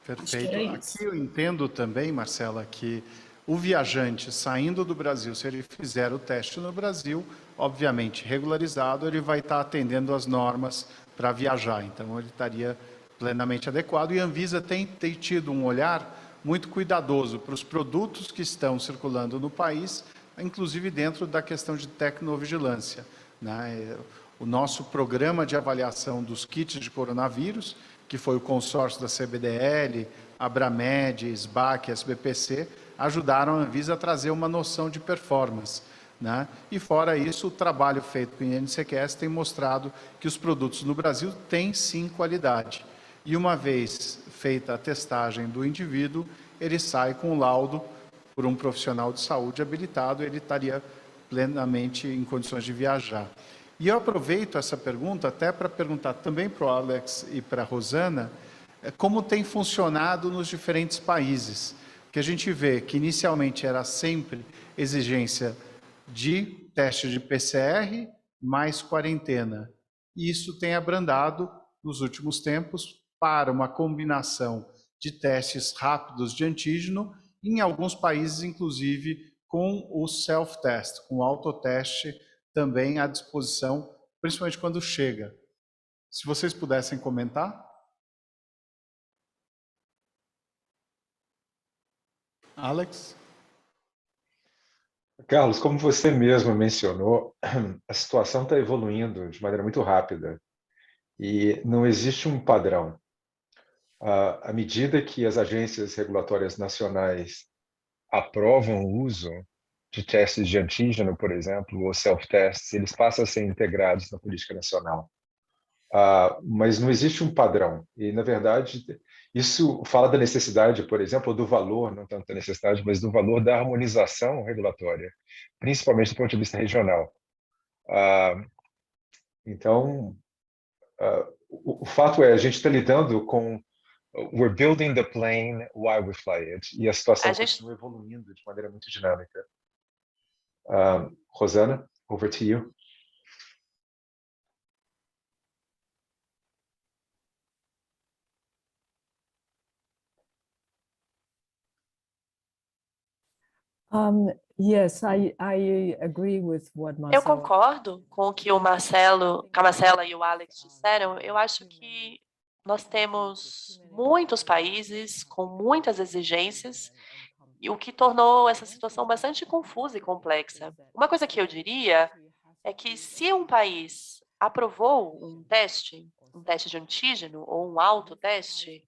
Perfeito. Aqui eu entendo também, Marcela, que o viajante saindo do Brasil, se ele fizer o teste no Brasil, obviamente regularizado, ele vai estar atendendo às normas para viajar, então ele estaria plenamente adequado, e a Anvisa tem tido um olhar muito cuidadoso para os produtos que estão circulando no país, inclusive dentro da questão de tecnovigilância, né? O nosso programa de avaliação dos kits de coronavírus, que foi o consórcio da CBDL, Abramed, SBAC, SBPC, ajudaram a Anvisa a trazer uma noção de performance, né? E fora isso, o trabalho feito com o INCQS tem mostrado que os produtos no Brasil têm sim qualidade. E uma vez feita a testagem do indivíduo, ele sai com o laudo por um profissional de saúde habilitado, ele estaria plenamente em condições de viajar. E eu aproveito essa pergunta até para perguntar também para o Alex e para a Rosana, como tem funcionado nos diferentes países, que a gente vê que inicialmente era sempre exigência de teste de PCR mais quarentena. E isso tem abrandado nos últimos tempos para uma combinação de testes rápidos de antígeno, em alguns países, inclusive, com o self-test, com o autoteste também à disposição, principalmente quando chega. Se vocês pudessem comentar. Alex? Carlos, como você mesmo mencionou, a situação está evoluindo de maneira muito rápida e não existe um padrão. À medida que as agências regulatórias nacionais aprovam o uso de testes de antígeno, por exemplo, ou self-tests, eles passam a ser integrados na política nacional. Mas não existe um padrão. E, na verdade, isso fala da necessidade, por exemplo, do valor, não tanto da necessidade, mas do valor da harmonização regulatória, principalmente do ponto de vista regional. Então, o fato é, a gente está lidando com we're building the plane while we fly it, e a situação A gente continua evoluindo de maneira muito dinâmica. Rosana, over to you. Yes, I agree with what Eu Marcelo. concordo com o que o Marcelo, que a Marcela e o Alex disseram. Eu acho que nós temos muitos países com muitas exigências, e o que tornou essa situação bastante confusa e complexa. Uma coisa que eu diria é que se um país aprovou um teste de antígeno ou um autoteste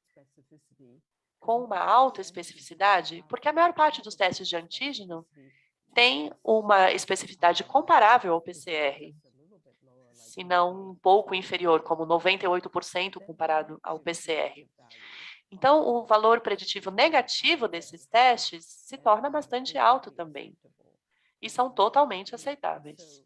com uma alta especificidade, porque a maior parte dos testes de antígeno tem uma especificidade comparável ao PCR, se não um pouco inferior, como 98% comparado ao PCR. Então, o valor preditivo negativo desses testes se torna bastante alto também, e são totalmente aceitáveis.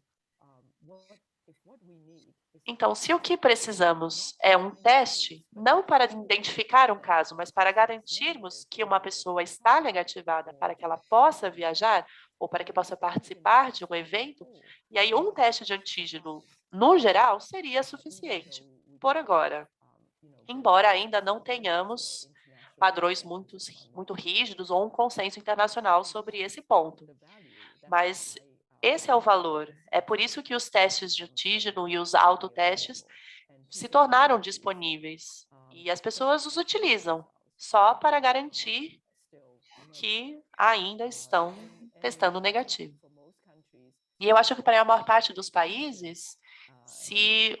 Então, se o que precisamos é um teste, não para identificar um caso, mas para garantirmos que uma pessoa está negativada para que ela possa viajar ou para que possa participar de um evento, e aí um teste de antígeno, no geral, seria suficiente. Por agora, embora ainda não tenhamos padrões muito rígidos ou um consenso internacional sobre esse ponto. Mas esse é o valor. É por isso que os testes de antígeno e os autotestes se tornaram disponíveis. E as pessoas os utilizam só para garantir que ainda estão testando negativo. E eu acho que para a maior parte dos países, se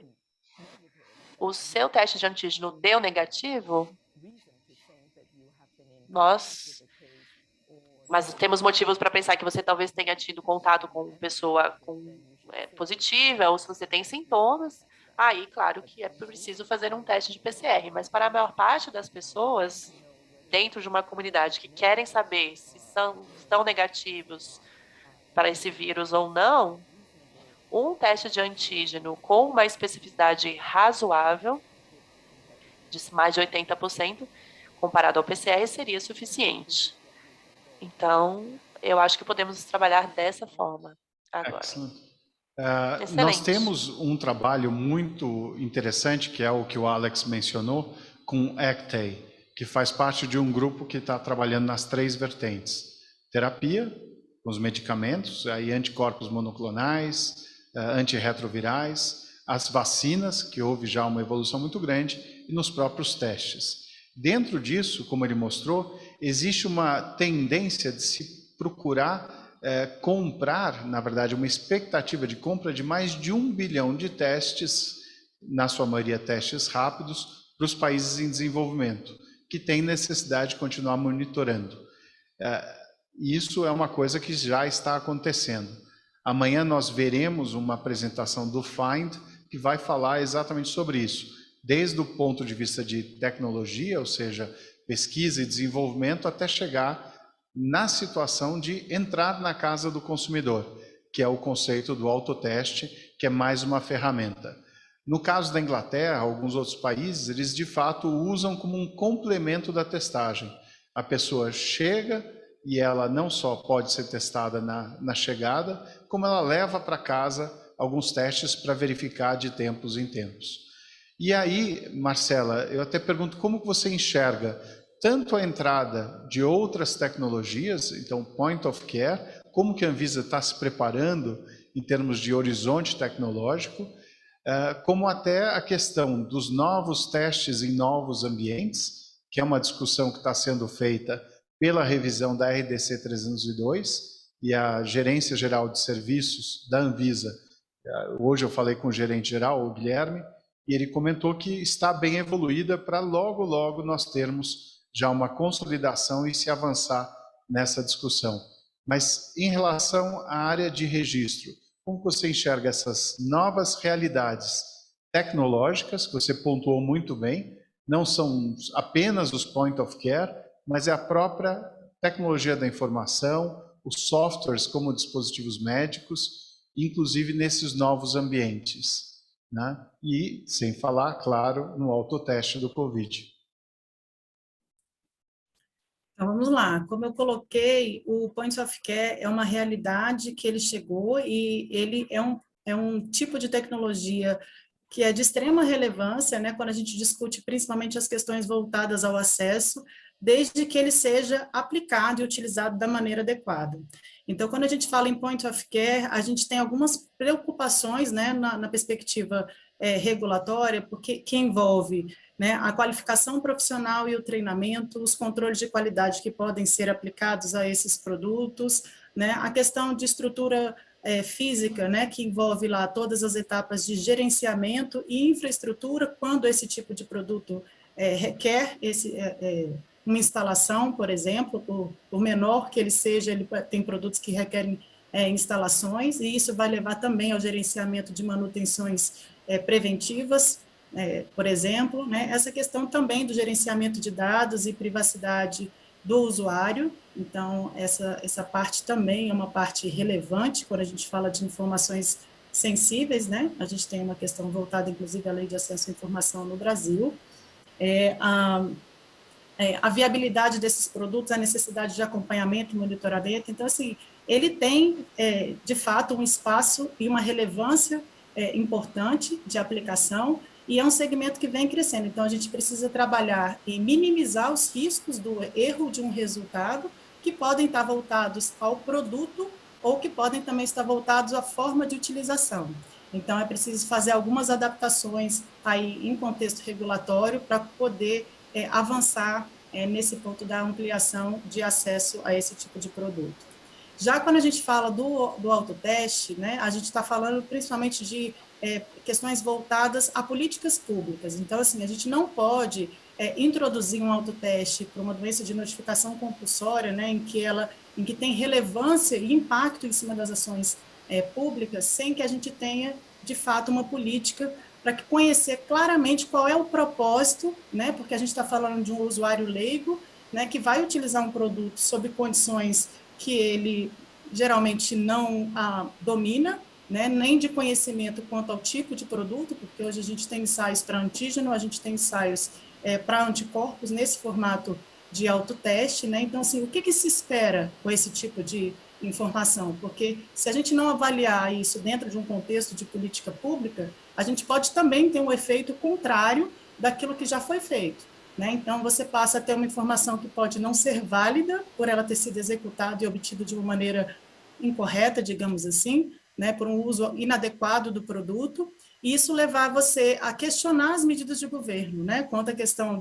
o seu teste de antígeno deu negativo, mas temos motivos para pensar que você talvez tenha tido contato com pessoa positiva, ou se você tem sintomas, aí, claro que é preciso fazer um teste de PCR. Mas para a maior parte das pessoas, dentro de uma comunidade que querem saber se estão negativos para esse vírus ou não, um teste de antígeno com uma especificidade razoável, de mais de 80%, comparado ao PCR, seria suficiente. Então, eu acho que podemos trabalhar dessa forma agora. Nós temos um trabalho muito interessante, que é o que o Alex mencionou, com ACTAE, que faz parte de um grupo que está trabalhando nas 3 vertentes. Terapia, com os medicamentos, aí anticorpos monoclonais, antirretrovirais, as vacinas, que houve já uma evolução muito grande, e nos próprios testes. Dentro disso, como ele mostrou, existe uma tendência de se procurar comprar, na verdade, uma expectativa de compra de mais de 1 bilhão de testes, na sua maioria testes rápidos, para os países em desenvolvimento, que têm necessidade de continuar monitorando. Isso é uma coisa que já está acontecendo. Amanhã nós veremos uma apresentação do FIND, que vai falar exatamente sobre isso, desde o ponto de vista de tecnologia, ou seja, pesquisa e desenvolvimento, até chegar na situação de entrar na casa do consumidor, que é o conceito do autoteste, que é mais uma ferramenta. No caso da Inglaterra, alguns outros países, eles de fato usam como um complemento da testagem. A pessoa chega e ela não só pode ser testada na chegada, como ela leva para casa alguns testes para verificar de tempos em tempos. E aí, Marcela, eu até pergunto como você enxerga tanto a entrada de outras tecnologias, então point of care, como que a Anvisa está se preparando em termos de horizonte tecnológico, como até a questão dos novos testes em novos ambientes, que é uma discussão que está sendo feita pela revisão da RDC 302, e a Gerência Geral de Serviços da Anvisa. Hoje eu falei com o gerente geral, o Guilherme, e ele comentou que está bem evoluída para logo, logo nós termos já uma consolidação e se avançar nessa discussão. Mas em relação à área de registro, como você enxerga essas novas realidades tecnológicas, que você pontuou muito bem, não são apenas os point of care, mas é a própria tecnologia da informação, os softwares como dispositivos médicos, inclusive nesses novos ambientes, né? E, sem falar, claro, no autoteste do Covid. Então, vamos lá. Como eu coloquei, o Point of Care é uma realidade que ele chegou e ele é um tipo de tecnologia que é de extrema relevância, né, quando a gente discute principalmente as questões voltadas ao acesso, desde que ele seja aplicado e utilizado da maneira adequada. Então, quando a gente fala em Point of Care, a gente tem algumas preocupações, né, na perspectiva regulatória, porque que envolve, né, a qualificação profissional e o treinamento, os controles de qualidade que podem ser aplicados a esses produtos, né, a questão de estrutura física, né, que envolve lá todas as etapas de gerenciamento e infraestrutura, quando esse tipo de produto requer uma instalação, por exemplo, por menor que ele seja, ele tem produtos que requerem instalações, e isso vai levar também ao gerenciamento de manutenções preventivas, por exemplo, né, essa questão também do gerenciamento de dados e privacidade do usuário. Então, essa parte também é uma parte relevante quando a gente fala de informações sensíveis, né? A gente tem uma questão voltada, inclusive, à Lei de Acesso à Informação no Brasil. A viabilidade desses produtos, a necessidade de acompanhamento e monitoramento. Então, assim, ele tem, de fato, um espaço e uma relevância importante de aplicação, e é um segmento que vem crescendo. Então, a gente precisa trabalhar em minimizar os riscos do erro de um resultado, que podem estar voltados ao produto ou que podem também estar voltados à forma de utilização. Então, é preciso fazer algumas adaptações aí em contexto regulatório para poder avançar nesse ponto da ampliação de acesso a esse tipo de produto. Já quando a gente fala do autoteste, né, a gente está falando principalmente de questões voltadas a políticas públicas. Então, assim, a gente não pode introduzir um autoteste para uma doença de notificação compulsória, né, em que tem relevância e impacto em cima das ações públicas, sem que a gente tenha, de fato, uma política para conhecer claramente qual é o propósito, né, porque a gente está falando de um usuário leigo, né, que vai utilizar um produto sob condições que ele geralmente não domina, né, nem de conhecimento quanto ao tipo de produto, porque hoje a gente tem ensaios para antígeno, a gente tem ensaios para anticorpos nesse formato de autoteste, né? Então, assim, o que se espera com esse tipo de informação? Porque se a gente não avaliar isso dentro de um contexto de política pública, a gente pode também ter um efeito contrário daquilo que já foi feito, né? Então, você passa a ter uma informação que pode não ser válida por ela ter sido executada e obtida de uma maneira incorreta, digamos assim, né, por um uso inadequado do produto, e isso levar você a questionar as medidas de governo, né, quanto à questão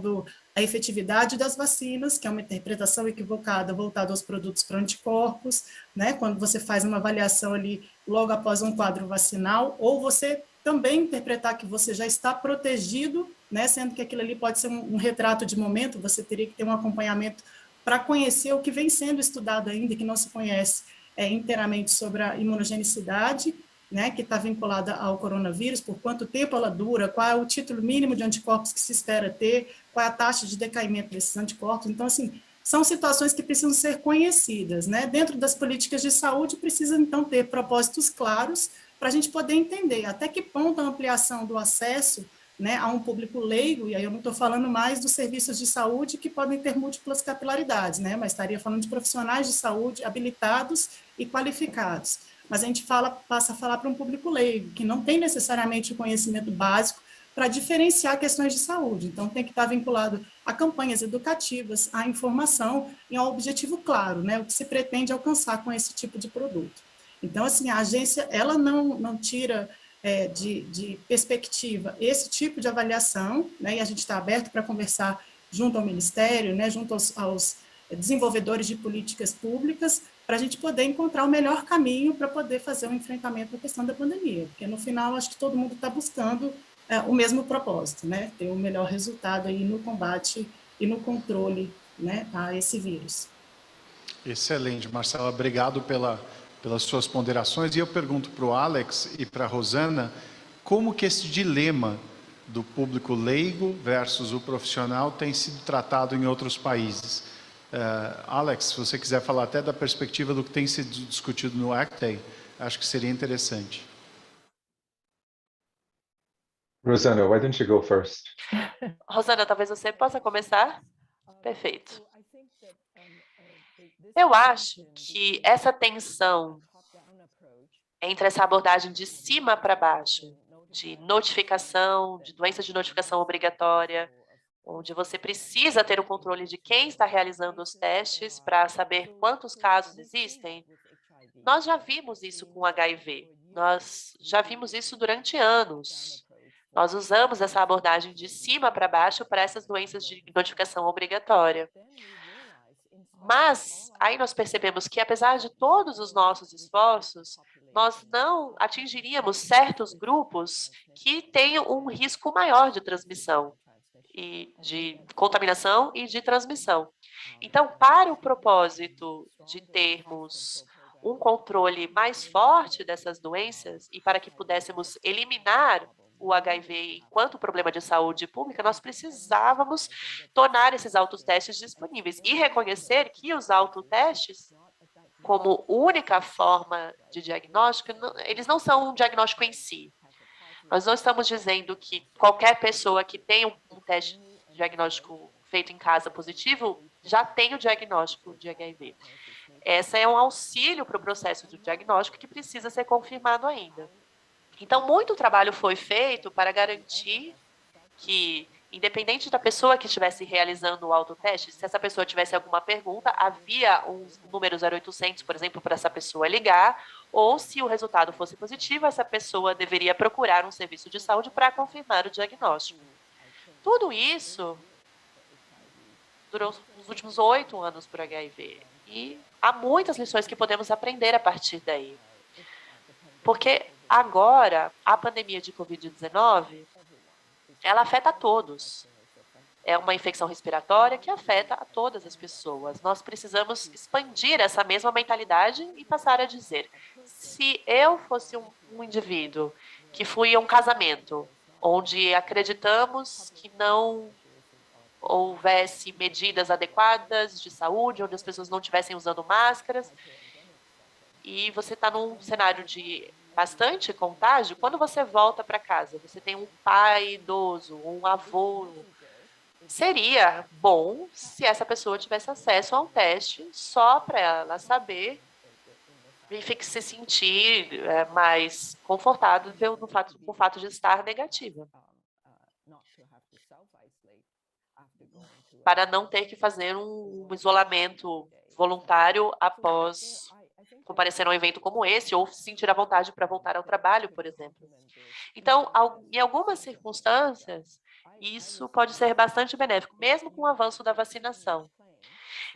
da efetividade das vacinas, que é uma interpretação equivocada voltada aos produtos para anticorpos, né, quando você faz uma avaliação ali logo após um quadro vacinal, ou você também interpretar que você já está protegido, né, sendo que aquilo ali pode ser um retrato de momento, você teria que ter um acompanhamento para conhecer o que vem sendo estudado ainda, que não se conhece inteiramente sobre a imunogenicidade, né, que está vinculada ao coronavírus, por quanto tempo ela dura, qual é o título mínimo de anticorpos que se espera ter, qual é a taxa de decaimento desses anticorpos. Então, assim, são situações que precisam ser conhecidas, né? Dentro das políticas de saúde, precisa, então, ter propósitos claros para a gente poder entender até que ponto a ampliação do acesso, né, a um público leigo, e aí eu não estou falando mais dos serviços de saúde que podem ter múltiplas capilaridades, né, mas estaria falando de profissionais de saúde habilitados e qualificados. Mas a gente passa a falar para um público leigo, que não tem necessariamente o conhecimento básico para diferenciar questões de saúde. Então, tem que estar vinculado a campanhas educativas, a informação e a um objetivo claro, né, o que se pretende alcançar com esse tipo de produto. Então, assim, a agência, ela não tira de perspectiva esse tipo de avaliação, né, e a gente está aberto para conversar junto ao Ministério, né, junto aos desenvolvedores de políticas públicas, para a gente poder encontrar o melhor caminho para poder fazer o enfrentamento da questão da pandemia, porque no final acho que todo mundo está buscando o mesmo propósito, né? Ter o melhor resultado aí no combate e no controle, né, a esse vírus. Excelente, Marcela, obrigado pelas suas ponderações. E eu pergunto para o Alex e para a Rosana, como que esse dilema do público leigo versus o profissional tem sido tratado em outros países? Alex, se você quiser falar até da perspectiva do que tem sido discutido no ACTAI, acho que seria interessante. Rosana, why don't you go first? Rosana, talvez você possa começar? Perfeito. Eu acho que essa tensão entre essa abordagem de cima para baixo, de notificação, de doença de notificação obrigatória, onde você precisa ter o controle de quem está realizando os testes para saber quantos casos existem, nós já vimos isso com HIV. Nós já vimos isso durante anos. Nós usamos essa abordagem de cima para baixo para essas doenças de notificação obrigatória. Mas aí nós percebemos que, apesar de todos os nossos esforços, nós não atingiríamos certos grupos que têm um risco maior de transmissão, e de contaminação e de transmissão. Então, para o propósito de termos um controle mais forte dessas doenças e para que pudéssemos eliminar o HIV enquanto problema de saúde pública, nós precisávamos tornar esses autotestes disponíveis e reconhecer que os autotestes, como única forma de diagnóstico, eles não são um diagnóstico em si. Nós não estamos dizendo que qualquer pessoa que tem um teste diagnóstico feito em casa positivo já tem o diagnóstico de HIV. Essa é um auxílio para o processo do diagnóstico que precisa ser confirmado ainda. Então, muito trabalho foi feito para garantir que, independente da pessoa que estivesse realizando o autoteste, se essa pessoa tivesse alguma pergunta, havia um número 0800, por exemplo, para essa pessoa ligar, ou se o resultado fosse positivo, essa pessoa deveria procurar um serviço de saúde para confirmar o diagnóstico. Tudo isso durou os últimos 8 anos para o HIV. E há muitas lições que podemos aprender a partir daí. Porque agora, a pandemia de Covid-19, ela afeta a todos. É uma infecção respiratória que afeta a todas as pessoas. Nós precisamos expandir essa mesma mentalidade e passar a dizer, se eu fosse um indivíduo que fui a um casamento, onde acreditamos que não houvesse medidas adequadas de saúde, onde as pessoas não estivessem usando máscaras, e você está num cenário de bastante contágio, quando você volta para casa, você tem um pai idoso, um avô, seria bom se essa pessoa tivesse acesso a um teste só para ela saber e se sentir mais confortável no fato de estar negativa. Para não ter que fazer um isolamento voluntário após comparecer a um evento como esse, ou sentir a vontade para voltar ao trabalho, por exemplo. Então, em algumas circunstâncias, isso pode ser bastante benéfico, mesmo com o avanço da vacinação.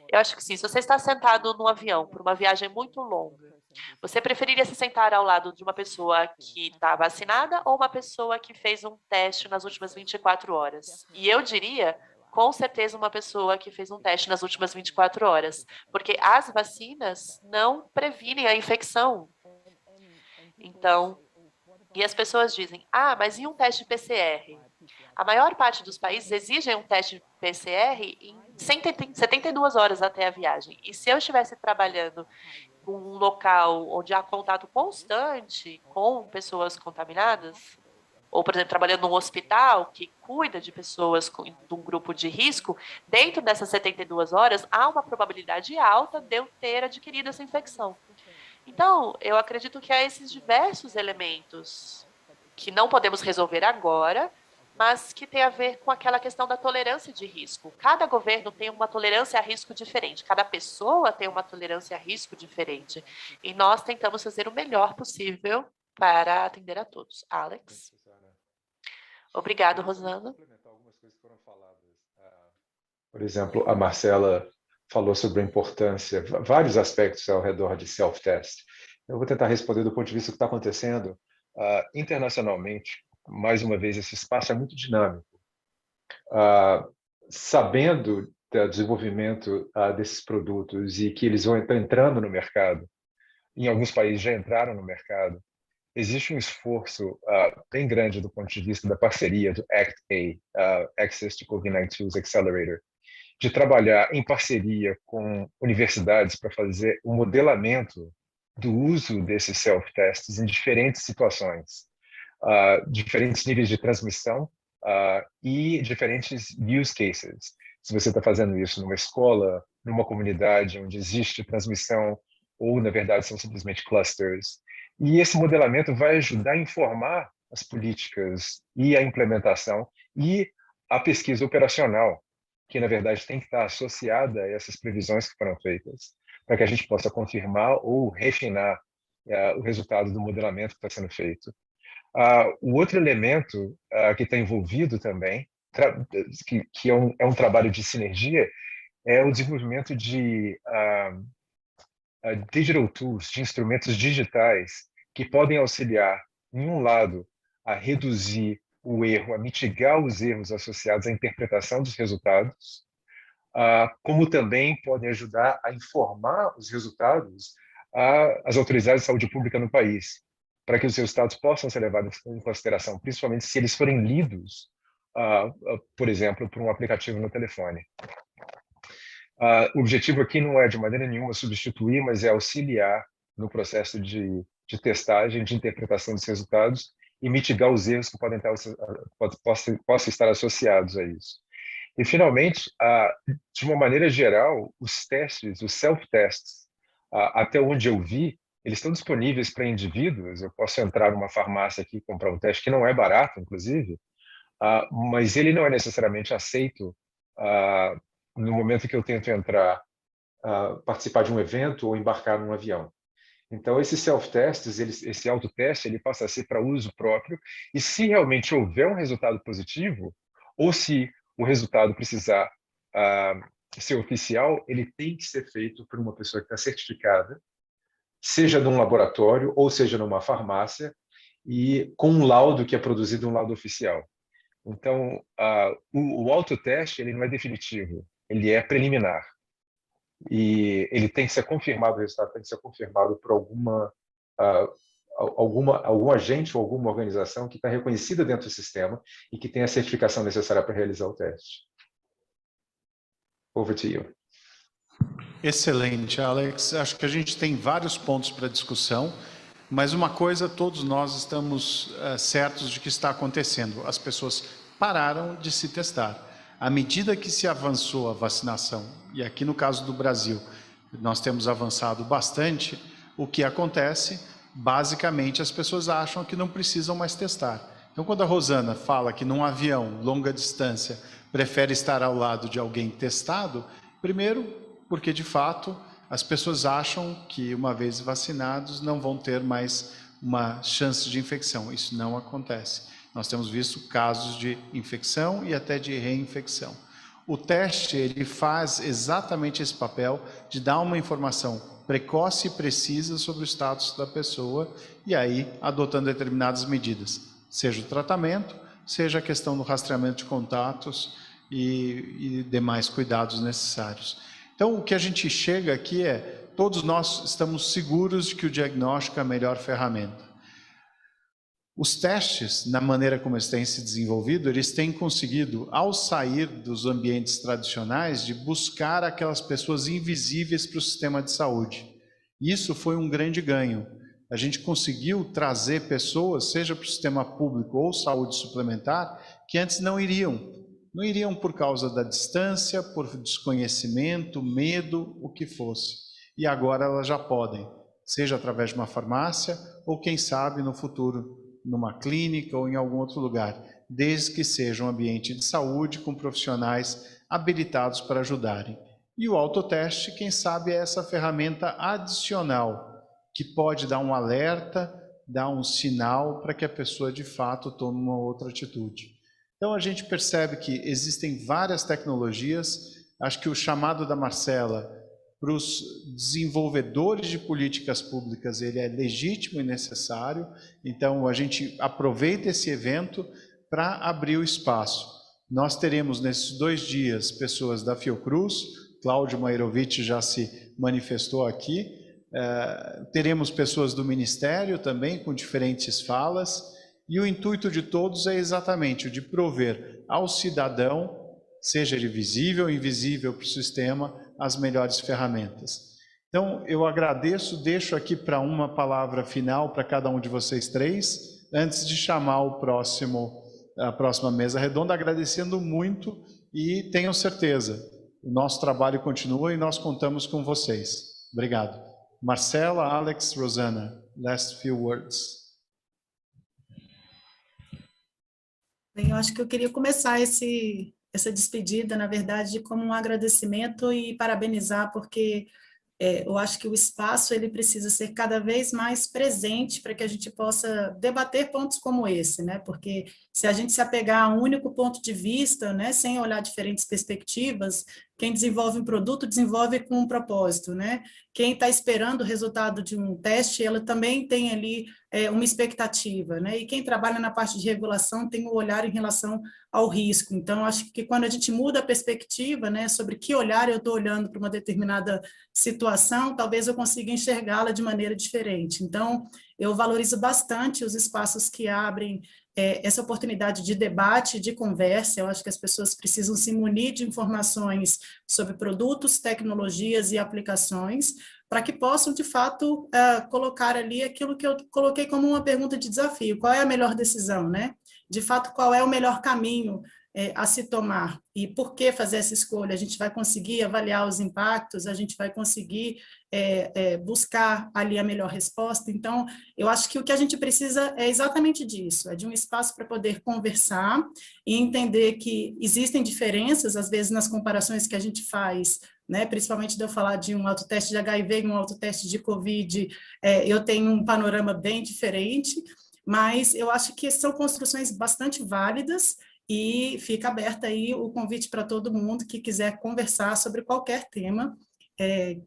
Eu acho que sim, se você está sentado no avião por uma viagem muito longa, você preferiria se sentar ao lado de uma pessoa que está vacinada ou uma pessoa que fez um teste nas últimas 24 horas? E eu diria, com certeza, uma pessoa que fez um teste nas últimas 24 horas, porque as vacinas não previnem a infecção. Então, e as pessoas dizem, mas e um teste PCR? A maior parte dos países exigem um teste PCR em 72 horas até a viagem. E se eu estivesse trabalhando em um local onde há contato constante com pessoas contaminadas, ou, por exemplo, trabalhando num hospital que cuida de pessoas de um grupo de risco, dentro dessas 72 horas, há uma probabilidade alta de eu ter adquirido essa infecção. Então, eu acredito que há esses diversos elementos que não podemos resolver agora, mas que tem a ver com aquela questão da tolerância de risco. Cada governo tem uma tolerância a risco diferente, cada pessoa tem uma tolerância a risco diferente. E nós tentamos fazer o melhor possível para atender a todos. Alex? Obrigado, Rosana. Por exemplo, a Marcela falou sobre a importância, vários aspectos ao redor de self-test. Eu vou tentar responder do ponto de vista do que está acontecendo internacionalmente. Mais uma vez, esse espaço é muito dinâmico. Sabendo do desenvolvimento desses produtos e que eles vão estar entrando no mercado, em alguns países já entraram no mercado, existe um esforço bem grande do ponto de vista da parceria do ACT-A, Access to COVID-19 Tools Accelerator, de trabalhar em parceria com universidades para fazer o modelamento do uso desses self-tests em diferentes situações, diferentes níveis de transmissão e diferentes use cases. Se você está fazendo isso numa escola, numa comunidade onde existe transmissão, ou, na verdade, são simplesmente clusters. E esse modelamento vai ajudar a informar as políticas e a implementação e a pesquisa operacional, que, na verdade, tem que estar associada a essas previsões que foram feitas, para que a gente possa confirmar ou refinar o resultado do modelamento que está sendo feito. O outro elemento que está envolvido também, que é um trabalho de sinergia, é o desenvolvimento de digital tools, de instrumentos digitais, que podem auxiliar, em um lado, a reduzir o erro, a mitigar os erros associados à interpretação dos resultados, como também podem ajudar a informar os resultados às autoridades de saúde pública no país, para que os resultados possam ser levados em consideração, principalmente se eles forem lidos, por exemplo, por um aplicativo no telefone. O objetivo aqui não é, de maneira nenhuma, substituir, mas é auxiliar no processo de testagem, de interpretação dos resultados e mitigar os erros que podem possam estar associados a isso. E, finalmente, de uma maneira geral, os testes, os self-tests, até onde eu vi, eles estão disponíveis para indivíduos. Eu posso entrar numa farmácia aqui e comprar um teste que não é barato, inclusive, mas ele não é necessariamente aceito no momento que eu tento entrar, participar de um evento ou embarcar num avião. Então, esses self-tests, esse autoteste, ele passa a ser para uso próprio, e se realmente houver um resultado positivo, ou se o resultado precisar ser oficial, ele tem que ser feito por uma pessoa que está certificada, seja num laboratório ou seja numa farmácia, e com um laudo que é produzido, um laudo oficial. Então, o autoteste, ele não é definitivo, ele é preliminar. E ele tem que ser confirmado, o resultado tem que ser confirmado por algum agente ou alguma organização que está reconhecida dentro do sistema e que tem a certificação necessária para realizar o teste. Over to you. Excelente, Alex. Acho que a gente tem vários pontos para discussão, mas uma coisa, todos nós estamos certos de que está acontecendo. As pessoas pararam de se testar. À medida que se avançou a vacinação, e aqui no caso do Brasil, nós temos avançado bastante, o que acontece, basicamente, as pessoas acham que não precisam mais testar. Então, quando a Rosana fala que num avião, longa distância, prefere estar ao lado de alguém testado, primeiro, porque de fato, as pessoas acham que uma vez vacinados não vão ter mais uma chance de infecção. Isso não acontece. Nós temos visto casos de infecção e até de reinfecção. O teste, ele faz exatamente esse papel de dar uma informação precoce e precisa sobre o status da pessoa e aí adotando determinadas medidas, seja o tratamento, seja a questão do rastreamento de contatos e demais cuidados necessários. Então, o que a gente chega aqui é, todos nós estamos seguros de que o diagnóstico é a melhor ferramenta. Os testes, na maneira como eles têm se desenvolvido, eles têm conseguido, ao sair dos ambientes tradicionais, de buscar aquelas pessoas invisíveis para o sistema de saúde. Isso foi um grande ganho. A gente conseguiu trazer pessoas, seja para o sistema público ou saúde suplementar, que antes não iriam. Não iriam por causa da distância, por desconhecimento, medo, o que fosse. E agora elas já podem, seja através de uma farmácia ou, quem sabe, no futuro, numa clínica ou em algum outro lugar, desde que seja um ambiente de saúde com profissionais habilitados para ajudarem. E o autoteste, quem sabe, é essa ferramenta adicional, que pode dar um alerta, dar um sinal para que a pessoa de fato tome uma outra atitude. Então a gente percebe que existem várias tecnologias, Acho que o chamado da Marcela para os desenvolvedores de políticas públicas, ele é legítimo e necessário, então a gente aproveita esse evento para abrir o espaço. Nós teremos nesses 2 dias pessoas da Fiocruz, Cláudio Mairovich já se manifestou aqui, teremos pessoas do Ministério também com diferentes falas, e o intuito de todos é exatamente o de prover ao cidadão, seja ele visível ou invisível para o sistema, as melhores ferramentas. Então, eu agradeço, deixo aqui para uma palavra final para cada um de vocês 3, antes de chamar a próxima mesa redonda, agradecendo muito e tenham certeza, o nosso trabalho continua e nós contamos com vocês. Obrigado. Marcela, Alex, Rosana, last few words. Bem, eu acho que eu queria começar essa despedida, na verdade, como um agradecimento e parabenizar, porque eu acho que o espaço ele precisa ser cada vez mais presente para que a gente possa debater pontos como esse, né? Porque se a gente se apegar a um único ponto de vista, né, sem olhar diferentes perspectivas, quem desenvolve um produto desenvolve com um propósito, né? Quem está esperando o resultado de um teste, ela também tem ali uma expectativa, né? E quem trabalha na parte de regulação tem um olhar em relação ao risco. Então, acho que quando a gente muda a perspectiva, né, sobre que olhar eu estou olhando para uma determinada situação, talvez eu consiga enxergá-la de maneira diferente. Então, eu valorizo bastante os espaços que abrem essa oportunidade de debate, de conversa. Eu acho que as pessoas precisam se munir de informações sobre produtos, tecnologias e aplicações, para que possam, de fato, colocar ali aquilo que eu coloquei como uma pergunta de desafio: qual é a melhor decisão, né? De fato, qual é o melhor caminho a se tomar e por que fazer essa escolha? A gente vai conseguir avaliar os impactos, a gente vai conseguir buscar ali a melhor resposta. Então, eu acho que o que a gente precisa é exatamente disso, é de um espaço para poder conversar e entender que existem diferenças, às vezes, nas comparações que a gente faz, né? Principalmente de eu falar de um autoteste de HIV e um autoteste de COVID, eu tenho um panorama bem diferente, mas eu acho que são construções bastante válidas e fica aberto aí o convite para todo mundo que quiser conversar sobre qualquer tema,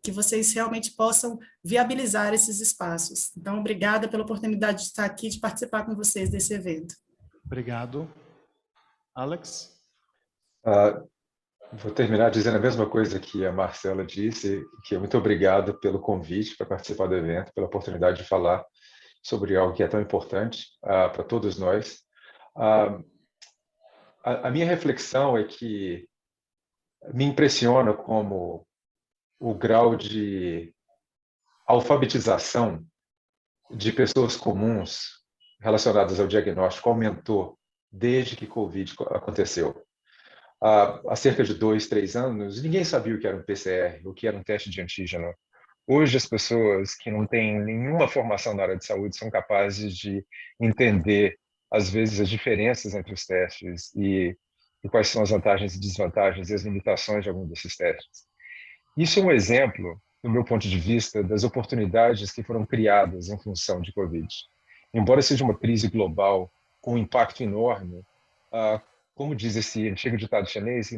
que vocês realmente possam viabilizar esses espaços. Então, obrigada pela oportunidade de estar aqui, de participar com vocês desse evento. Obrigado. Alex? Vou terminar dizendo a mesma coisa que a Marcela disse, que é muito obrigado pelo convite para participar do evento, pela oportunidade de falar sobre algo que é tão importante para todos nós. A minha reflexão é que me impressiona como o grau de alfabetização de pessoas comuns relacionadas ao diagnóstico aumentou desde que Covid aconteceu. Há cerca de 2, 3 anos, ninguém sabia o que era um PCR, o que era um teste de antígeno. Hoje, as pessoas que não têm nenhuma formação na área de saúde são capazes de entender, às vezes, as diferenças entre os testes e quais são as vantagens e desvantagens e as limitações de algum desses testes. Isso é um exemplo, do meu ponto de vista, das oportunidades que foram criadas em função de Covid. Embora seja uma crise global com um impacto enorme, como diz esse antigo ditado chinês,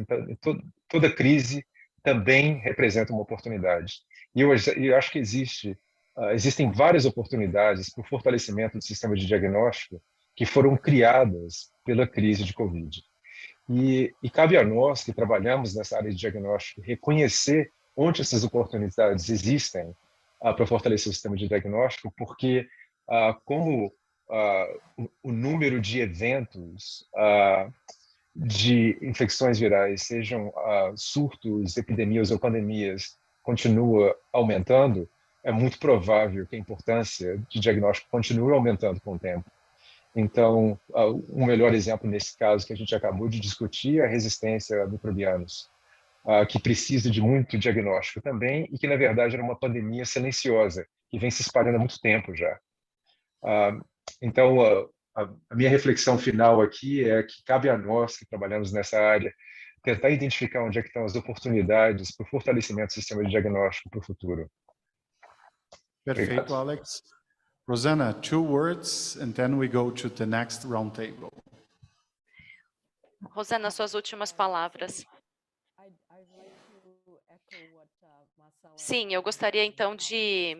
toda crise também representa uma oportunidade. E eu acho que existem várias oportunidades para o fortalecimento do sistema de diagnóstico que foram criadas pela crise de Covid. E cabe a nós, que trabalhamos nessa área de diagnóstico, reconhecer onde essas oportunidades existem para fortalecer o sistema de diagnóstico, porque como o número de eventos de infecções virais, sejam surtos, epidemias ou pandemias, continua aumentando, é muito provável que a importância de diagnóstico continue aumentando com o tempo. Então, um melhor exemplo nesse caso que a gente acabou de discutir é a resistência a microbianos, que precisa de muito diagnóstico também e que, na verdade, era uma pandemia silenciosa, que vem se espalhando há muito tempo já. Então, a minha reflexão final aqui é que cabe a nós, que trabalhamos nessa área, tentar identificar onde é que estão as oportunidades para o fortalecimento do sistema de diagnóstico para o futuro. Perfeito, Obrigado. Alex. Rosana, 2 words, and then we go to the next roundtable. Rosana, suas últimas palavras. I'd like Sim, eu gostaria então de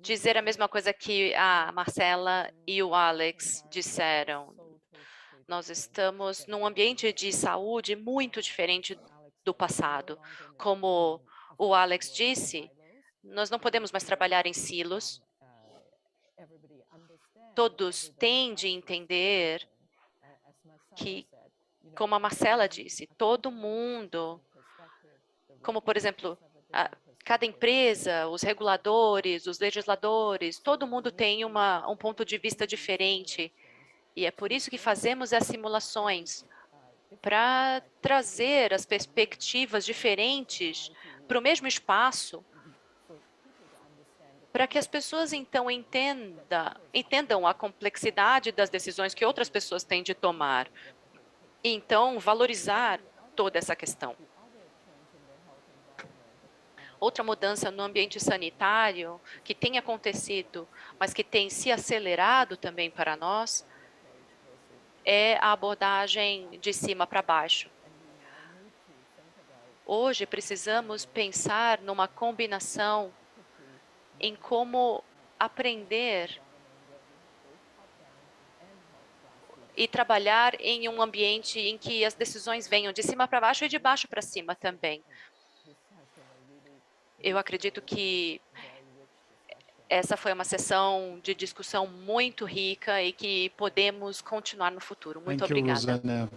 dizer a mesma coisa que a Marcela e o Alex disseram. Nós estamos num ambiente de saúde muito diferente do passado. Como o Alex disse, nós não podemos mais trabalhar em silos. Todos têm de entender que, como a Marcela disse, todo mundo, como por exemplo, cada empresa, os reguladores, os legisladores, todo mundo tem um ponto de vista diferente. E é por isso que fazemos as simulações, para trazer as perspectivas diferentes para o mesmo espaço, para que as pessoas então entendam a complexidade das decisões que outras pessoas têm de tomar. E então valorizar toda essa questão. Outra mudança no ambiente sanitário que tem acontecido, mas que tem se acelerado também para nós, é a abordagem de cima para baixo. Hoje precisamos pensar numa combinação em como aprender e trabalhar em um ambiente em que as decisões venham de cima para baixo e de baixo para cima também. Eu acredito que essa foi uma sessão de discussão muito rica e que podemos continuar no futuro. Muito obrigada. Thank you, Rosana.